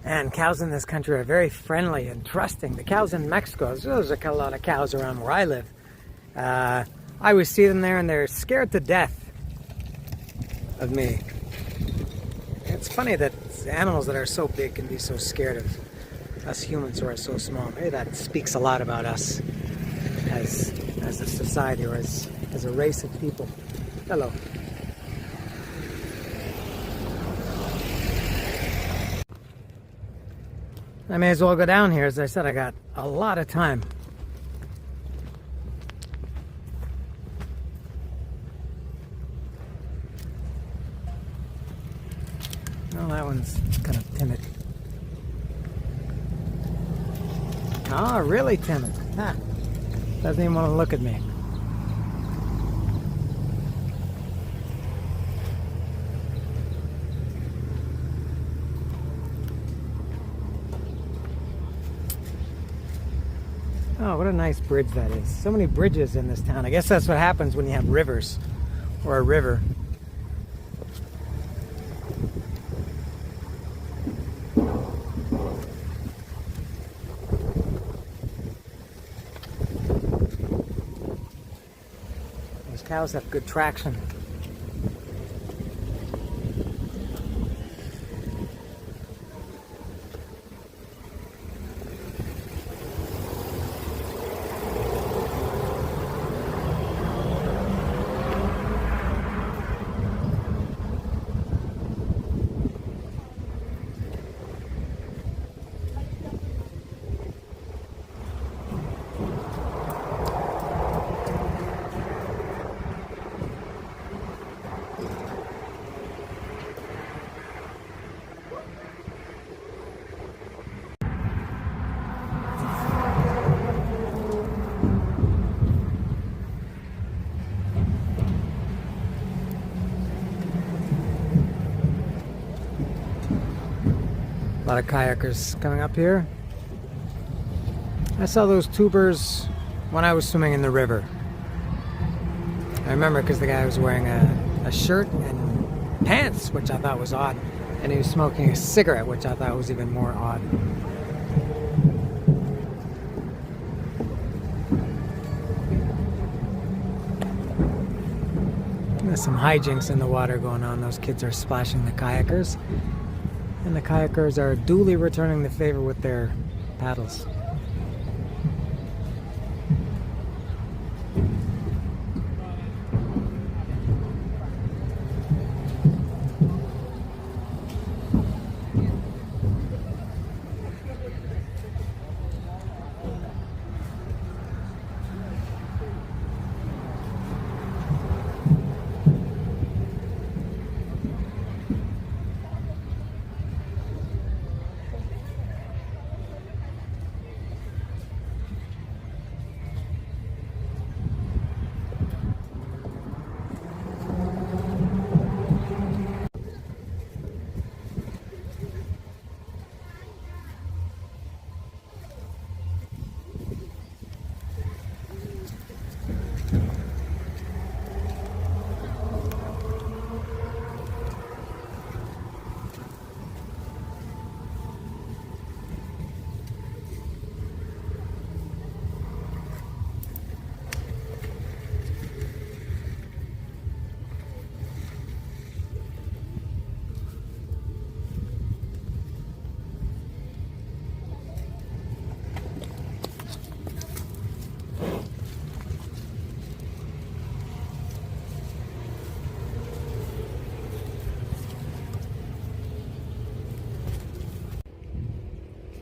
And cows in this country are very friendly and trusting. The cows in Mexico, there's a lot of cows around where I live. I always see them there and they're scared to death of me. It's funny that animals that are so big can be so scared of us humans who are so small. Maybe that speaks a lot about us as a society or as a race of people. Hello. I may as well go down here. As I said, I got a lot of time. Oh, that one's kind of timid. Oh, really timid. Huh. Doesn't even want to look at me. Oh, what a nice bridge that is. So many bridges in this town. I guess that's what happens when you have rivers, or a river. cows have good traction. A lot of kayakers coming up here. I saw those tubers when I was swimming in the river. I remember because the guy was wearing a shirt and pants, which I thought was odd, and he was smoking a cigarette, which I thought was even more odd. There's some hijinks in the water going on. Those kids are splashing the kayakers. And the kayakers are duly returning the favor with their paddles.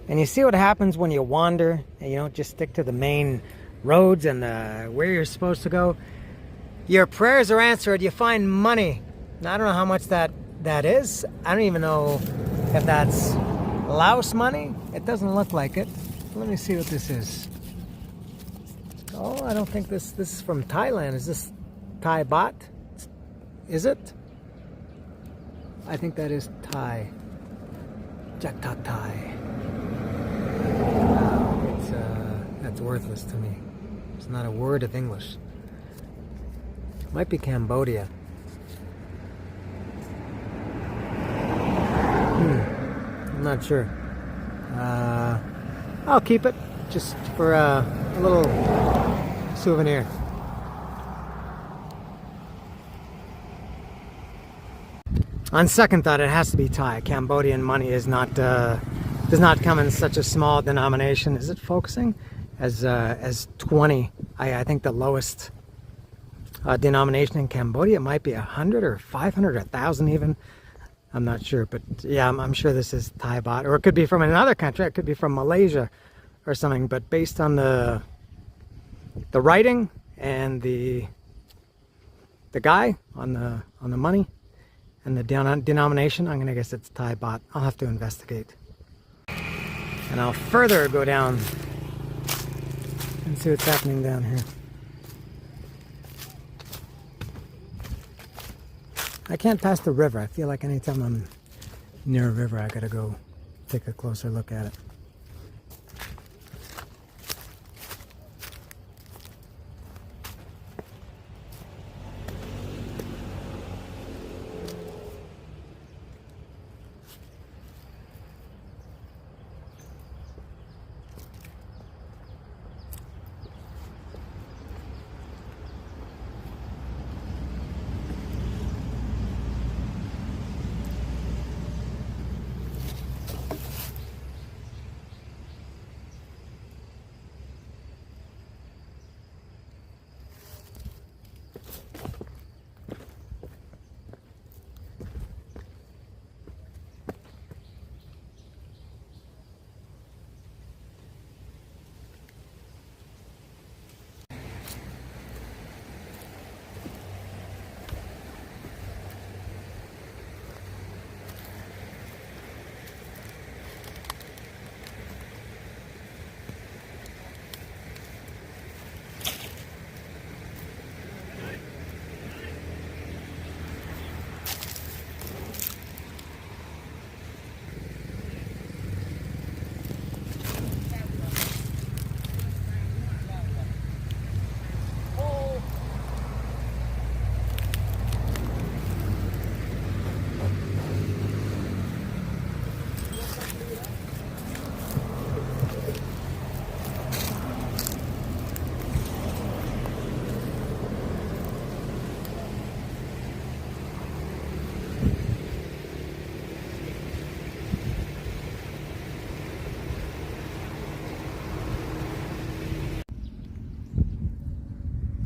And you see what happens when you wander and you don't just stick to the main roads and where you're supposed to go. Your prayers are answered. You find money. Now, I don't know how much that is. I don't even know if that's Laos money. It doesn't look like it. Let me see what this is. Oh, I don't think this is from Thailand. Is this Thai baht? Is it? I think that is Thai. Jatta Thai. That's worthless to me. It's not a word of English. Might be Cambodia. I'm not sure. I'll keep it just for a little souvenir. On second thought, it has to be Thai. Cambodian money is not does not come in such a small denomination. Is it focusing? As 20. I think the lowest denomination in Cambodia might be 100 or 500 or 1,000 even. I'm not sure, but yeah, I'm sure this is Thai baht, or it could be from another country. It could be from Malaysia or something. But based on the writing and the guy on the money and the denomination, I'm gonna guess it's Thai baht. I'll have to investigate, and I'll further go down and see what's happening down here. I can't pass the river. I feel like anytime I'm near a river, I gotta go take a closer look at it.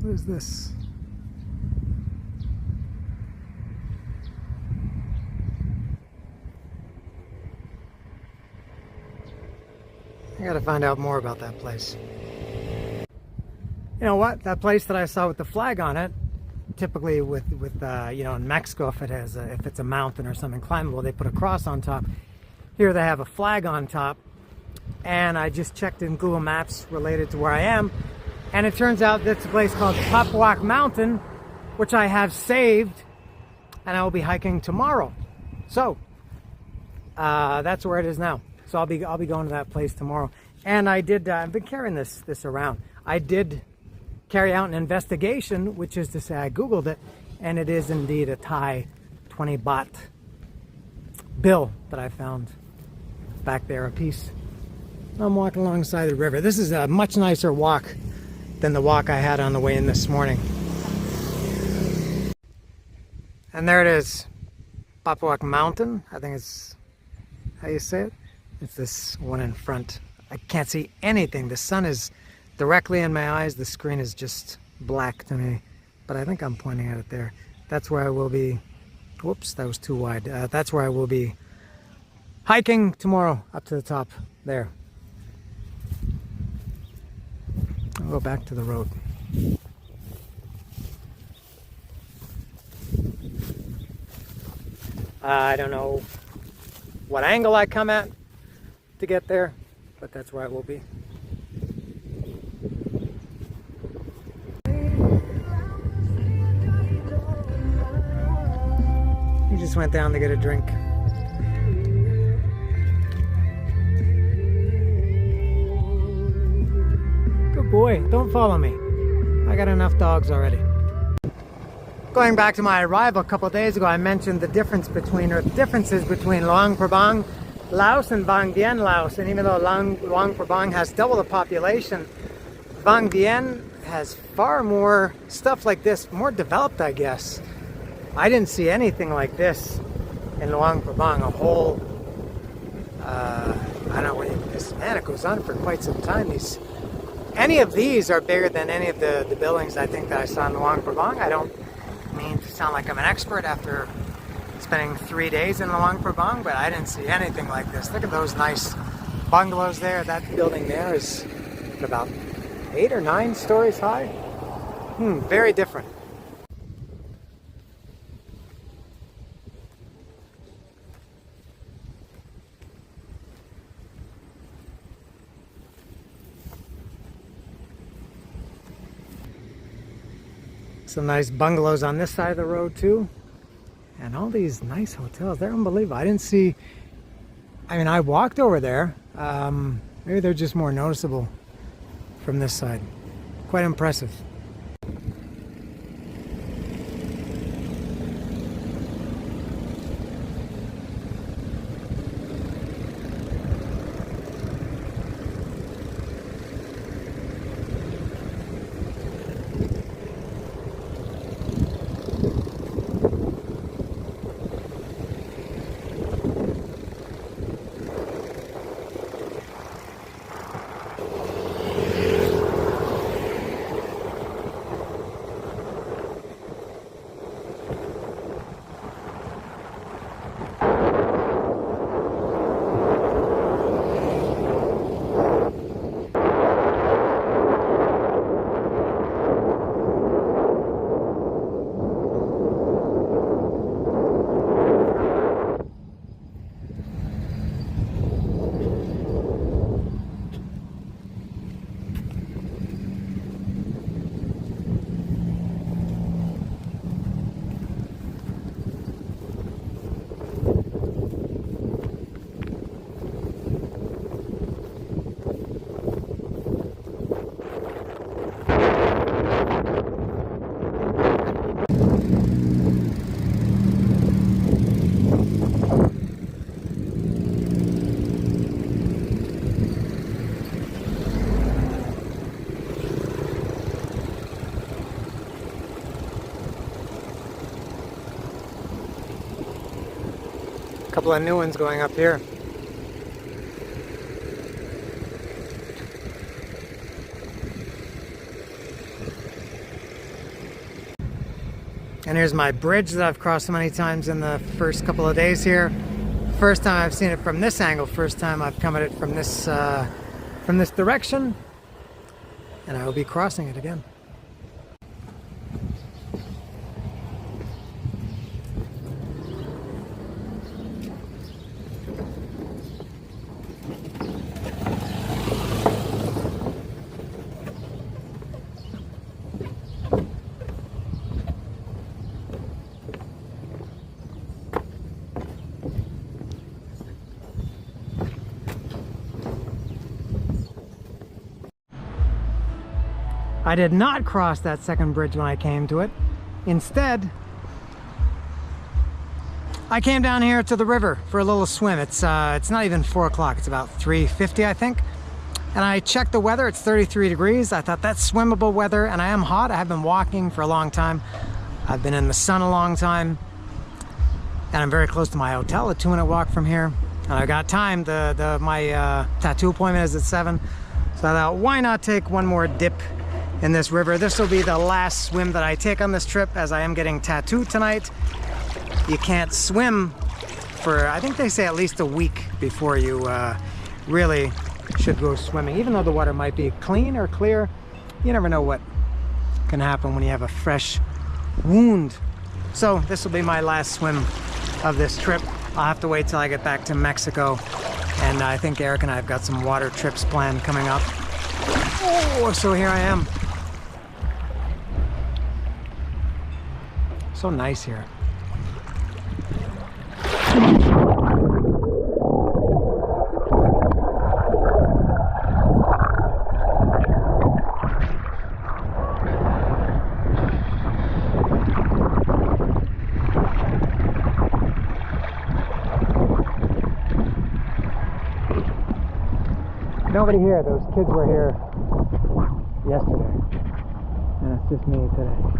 What is this? I gotta find out more about that place. You know what? That place that I saw with the flag on it, typically with you know, in Mexico, if it's a mountain or something climbable, they put a cross on top. Here they have a flag on top, and I just checked in Google Maps related to where I am, and it turns out that's a place called Papawak Mountain, which I have saved, and I will be hiking tomorrow. So that's where it is now. So I'll be going to that place tomorrow. And I did. I've been carrying this around. I did carry out an investigation, which is to say I Googled it, and it is indeed a Thai 20 baht bill that I found back there, a piece. I'm walking alongside the river. This is a much nicer walk than the walk I had on the way in this morning. And there it is, Papawak Mountain. I think it's how you say it. It's this one in front. I can't see anything. The sun is directly in my eyes. The screen is just black to me, but I think I'm pointing at it there. That's where I will be. Whoops, that was too wide. That's where I will be hiking tomorrow, up to the top there. I'll go back to the road. I don't know what angle I come at to get there, but that's where I will be. He just went down to get a drink. Good boy, don't follow me. I got enough dogs already. Going back to my arrival a couple of days ago, I mentioned the differences between Luang Prabang, Laos and Vang, Laos. And even though Luang Prabang has double the population, Vang has far more stuff like this, more developed, I guess. I didn't see anything like this in Luang Prabang. A whole, I don't know what this, man, it goes on for quite some time. Any of these are bigger than any of the buildings I think that I saw in Luang Prabang. I don't mean to sound like I'm an expert after spending 3 days in Luang Prabang, but I didn't see anything like this. Look at those nice bungalows there. That building there is about 8 or 9 stories high. Very different. Some nice bungalows on this side of the road too. And all these nice hotels. They're unbelievable. I didn't see, I mean, I walked over there. Maybe they're just more noticeable from this side. Quite impressive. Couple of new ones going up here. And here's my bridge that I've crossed so many times in the first couple of days here. First time I've seen it from this angle, first time I've come at it from this direction. And I will be crossing it again. I did not cross that second bridge when I came to it. Instead, I came down here to the river for a little swim. It's not even 4 o'clock. It's about 3:50, I think. And I checked the weather. It's 33 degrees. I thought that's swimmable weather, and I am hot. I have been walking for a long time. I've been in the sun a long time, and I'm very close to my hotel, a 2-minute walk from here. And I got time. My tattoo appointment is at 7, so I thought, why not take one more dip in this river? This will be the last swim that I take on this trip, as I am getting tattooed tonight. You can't swim for, I think they say, at least a week before you really should go swimming. Even though the water might be clean or clear, you never know what can happen when you have a fresh wound. So this will be my last swim of this trip. I'll have to wait till I get back to Mexico, and I think Eric and I have got some water trips planned coming up. Oh, so here I am. So nice here. Nobody here. Those kids were here yesterday, and it's just me today.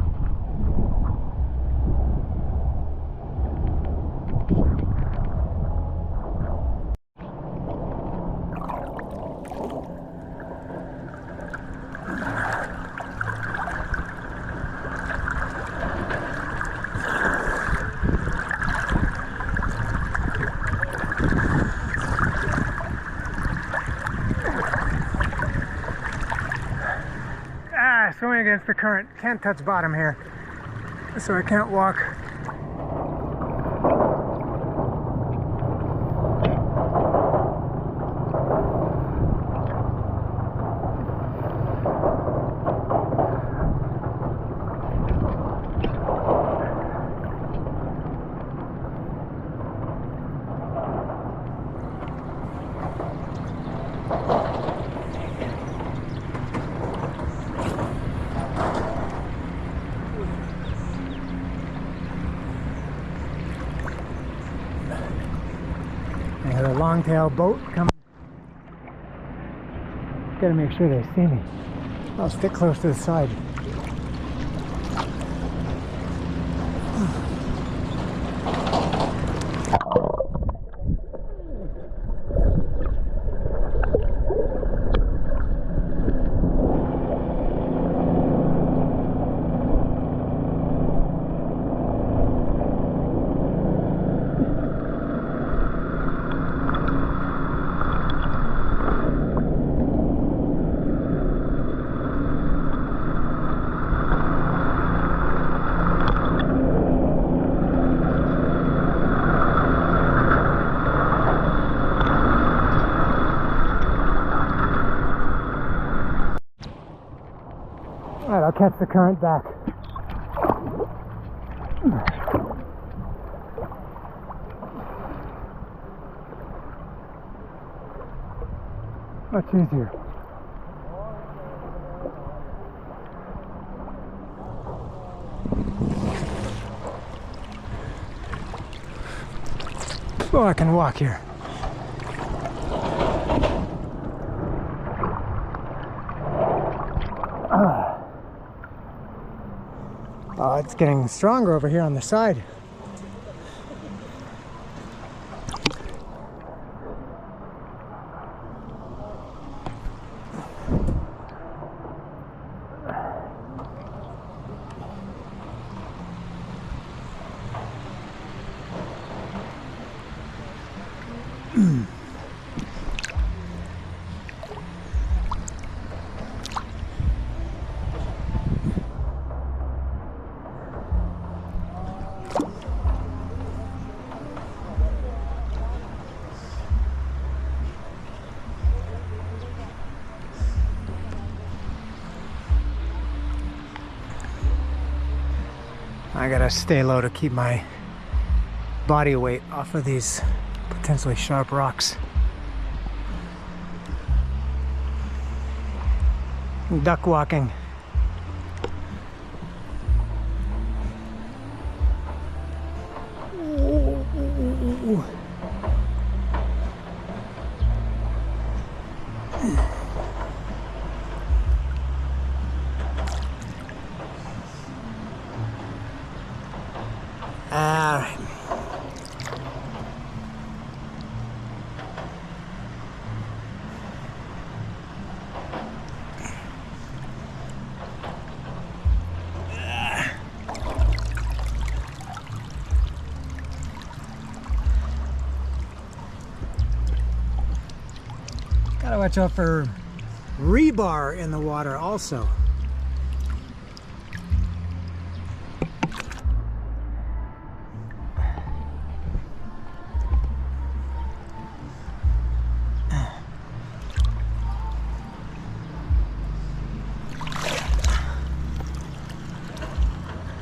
Swimming against the current. Can't touch bottom here, so I can't walk. I had a long-tail boat coming. Gotta make sure they see me. I'll stick close to the side. Alright, I'll catch the current back. Much easier. Oh, I can walk here. Oh, it's getting stronger over here on the side. I gotta stay low to keep my body weight off of these potentially sharp rocks. Duck walking. Ooh. All right. Gotta watch out for rebar in the water also.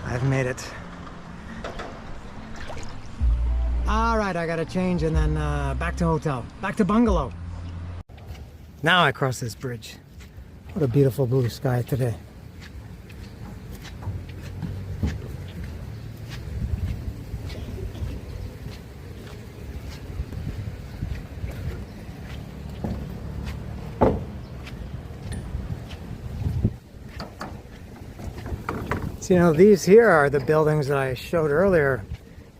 I've made it. All right, I gotta change and then back to hotel, back to bungalow. Now I cross this bridge. What a beautiful blue sky today. So, you know, these here are the buildings that I showed earlier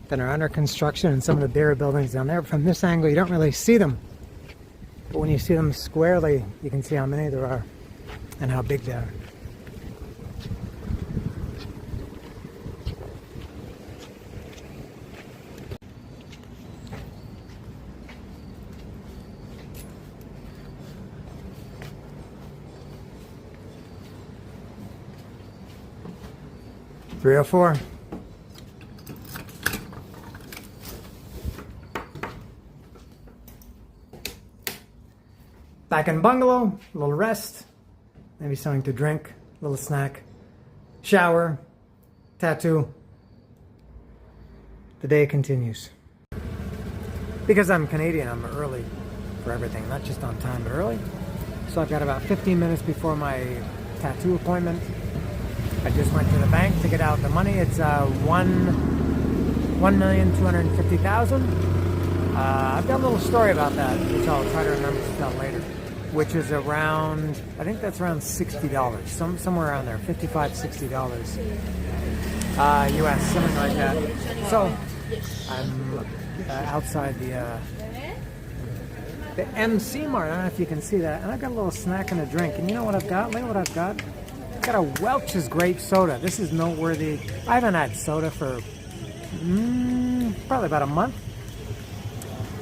that are under construction, and some of the bigger buildings down there. From this angle, you don't really see them. But when you see them squarely, you can see how many there are and how big they are. .304. Back in bungalow, a little rest, maybe something to drink, a little snack, shower, tattoo. The day continues. Because I'm Canadian, I'm early for everything, not just on time, but early. So I've got about 15 minutes before my tattoo appointment. I just went to the bank to get out the money. It's $1,250,000. I've got a little story about that, which I'll try to remember to tell later. Which is around, I think that's around $60, somewhere around there, $55, $60 US, something like that. So I'm outside the MC Mart. I don't know if you can see that, and I've got a little snack and a drink. And you know what I've got? Look at what I've got. I've got a Welch's grape soda. This is noteworthy. I haven't had soda for probably about a month.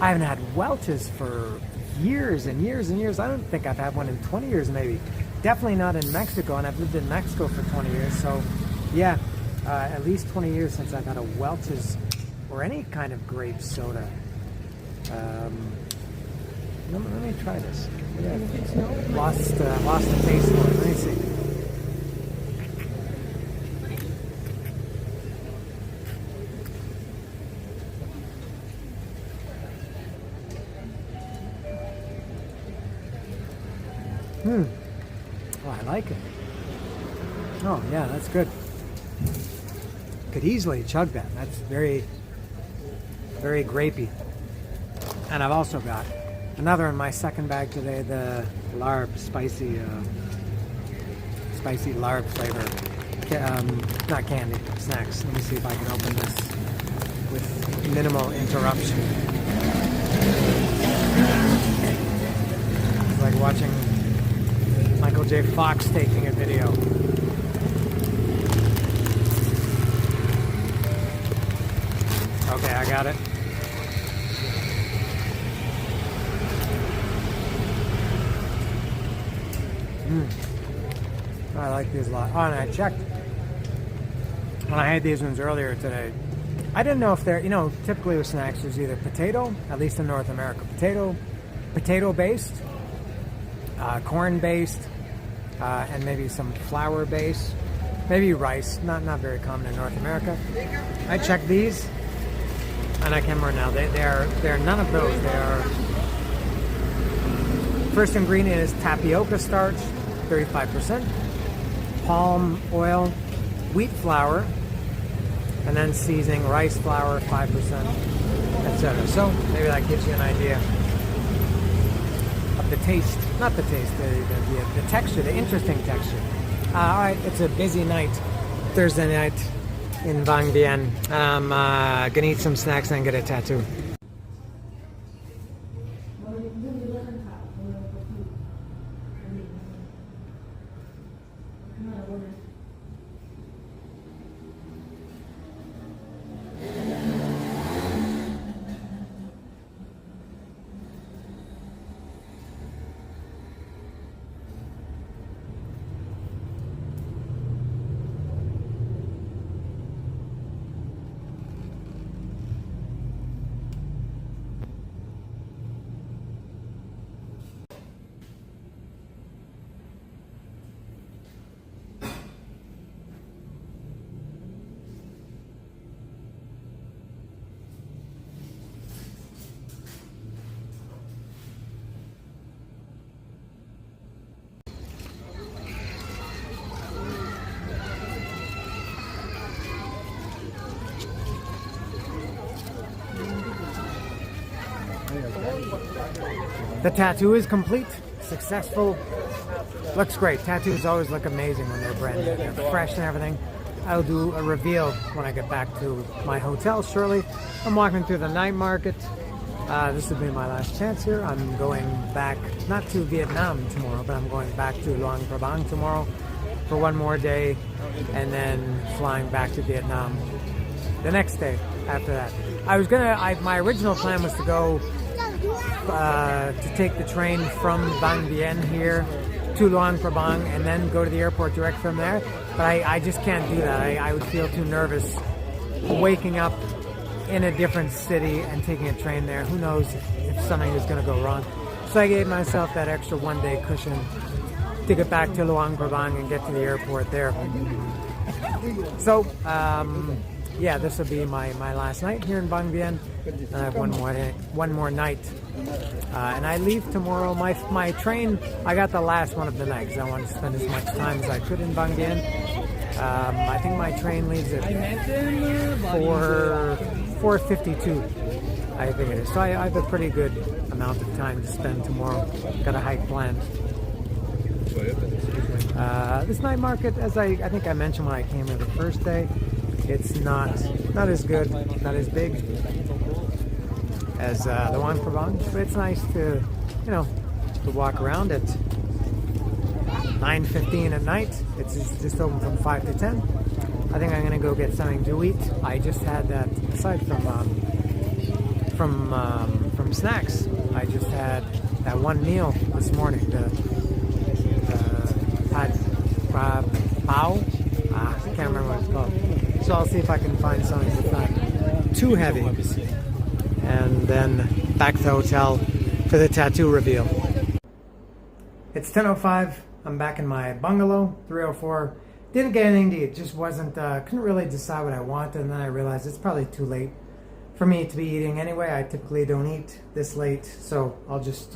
I haven't had Welch's for years and years and years. I don't think I've had one in 20 years maybe. Definitely not in Mexico, and I've lived in Mexico for 20 years. So yeah, at least 20 years since I've had a Welch's or any kind of grape soda. Let me try this. Yeah. Lost the taste for it. Let me see. Oh, I like it. Oh, yeah, that's good. Could easily chug that. That's very, very grapey. And I've also got another in my second bag today, the larb, spicy larb flavor. Not candy, snacks. Let me see if I can open this with minimal interruption. It's like watching Michael J. Fox taking a video. Okay, I got it. I like these a lot. Oh, and I checked when I had these ones earlier today. I didn't know if they're, you know, typically with snacks there's either potato, at least in North America, potato based, corn based, and maybe some flour based. maybe rice, not very common in North America. I checked these, and I can't remember now. They're none of those. They are, first ingredient is tapioca starch, 35%, palm oil, wheat flour, and then seasoning, rice flour, 5%, etc. So maybe that gives you an idea of the taste, not the taste, the texture, the interesting texture. All right, it's a busy night, Thursday night in Vang Vieng. I'm gonna eat some snacks and get a tattoo. The tattoo is complete, successful, looks great. Tattoos always look amazing when they're brand new, they're fresh and everything. I'll do a reveal when I get back to my hotel shortly. I'm walking through the night market. This will be my last chance here. I'm going back, not to Vietnam tomorrow, but I'm going back to Luang Prabang tomorrow for one more day, and then flying back to Vietnam the next day after that. My original plan was to go to take the train from Vang Vieng here to Luang Prabang and then go to the airport direct from there. But I just can't do that. I would feel too nervous waking up in a different city and taking a train there. Who knows if something is going to go wrong. So I gave myself that extra one-day cushion to get back to Luang Prabang and get to the airport there. So, yeah, this will be my last night here in Vang Vieng. I have one more night, and I leave tomorrow. My train, I got the last one of the night because I wanted to spend as much time as I could in Vang Vieng. I think my train leaves at 4:52. I think it is. So I have a pretty good amount of time to spend tomorrow. Got a hike planned. This night market, as I think I mentioned when I came here the first day, it's not as good, not as big as the Luang Prabang, but it's nice to, to walk around at 9:15 at night. It's just open from 5 to 10. I think I'm gonna go get something to eat. I just had that, aside from snacks, I just had that one meal this morning, the pad pao. I can't remember what it's called. So I'll see if I can find something that's not too heavy. And then back to the hotel for the tattoo reveal. It's 10:05. I'm back in my bungalow, 304. Didn't get anything to eat. Just wasn't, couldn't really decide what I wanted. And then I realized it's probably too late for me to be eating anyway. I typically don't eat this late. So I'll just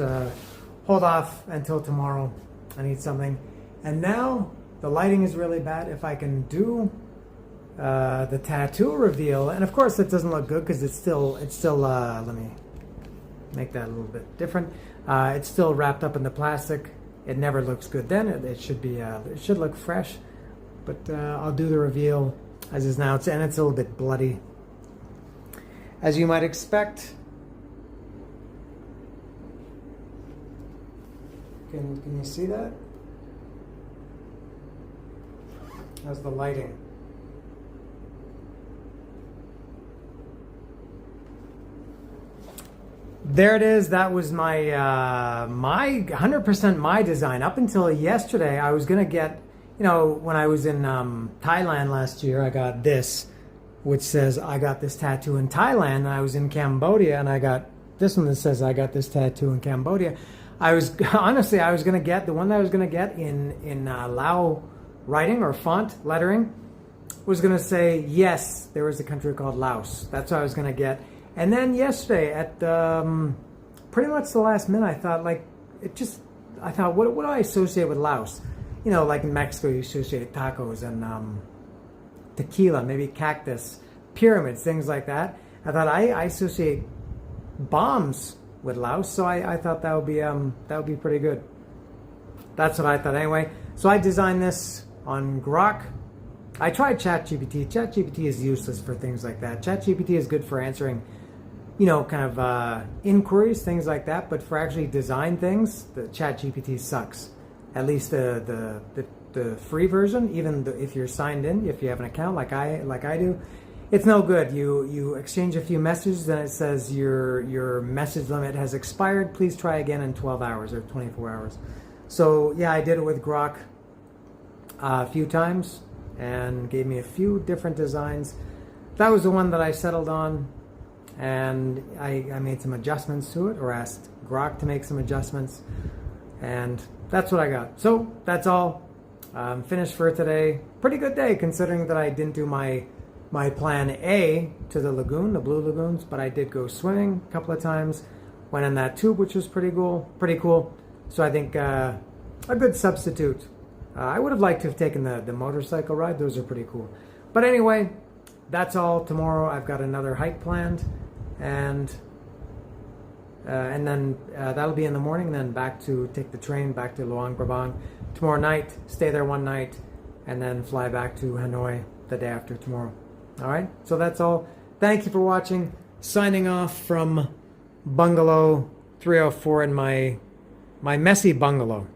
hold off until tomorrow and eat something. And now the lighting is really bad. If I can do the tattoo reveal, and of course it doesn't look good because it's still let me make that a little bit different. It's still wrapped up in the plastic. It never looks good then. It should be it should look fresh, but I'll do the reveal as is now. And it's a little bit bloody, as you might expect. Can you see that? How's the lighting? There it is. That was my 100% my design. Up until yesterday, I was gonna get, when I was in Thailand last year, I got this, which says I got this tattoo in Thailand. And I was in Cambodia, and I got this one that says I got this tattoo in Cambodia. I was gonna get the one that I was gonna get in Laos, writing or font lettering was going to say, yes, there was a country called Laos. That's what I was going to get. And then yesterday at pretty much the last minute, I thought, like, what do I associate with Laos? You know, like in Mexico, you associate tacos and tequila, maybe cactus, pyramids, things like that. I thought I associate bombs with Laos, so I thought that would be pretty good. That's what I thought anyway. So I designed this on Grok. I tried ChatGPT. ChatGPT is useless for things like that. ChatGPT is good for answering, you know, kind of inquiries, things like that. But for actually design things, the ChatGPT sucks. At least the free version, even if you're signed in, if you have an account like I do, it's no good. You exchange a few messages, and it says your message limit has expired. Please try again in 12 hours or 24 hours. So yeah, I did it with Grok a few times and gave me a few different designs. That was the one that I settled on, and I made some adjustments to it, or asked Grok to make some adjustments, and that's what I got. So that's all. Finished for today. Pretty good day considering that I didn't do my plan A to the lagoon, the blue lagoons, but I did go swimming a couple of times. Went in that tube, which was pretty cool. So I think a good substitute. I would have liked to have taken the motorcycle ride. Those are pretty cool. But anyway, that's all. Tomorrow I've got another hike planned, and then that'll be in the morning. Then take the train back to Luang Prabang tomorrow night. Stay there one night, and then fly back to Hanoi the day after tomorrow. All right. So that's all. Thank you for watching. Signing off from Bungalow 304 in my messy bungalow.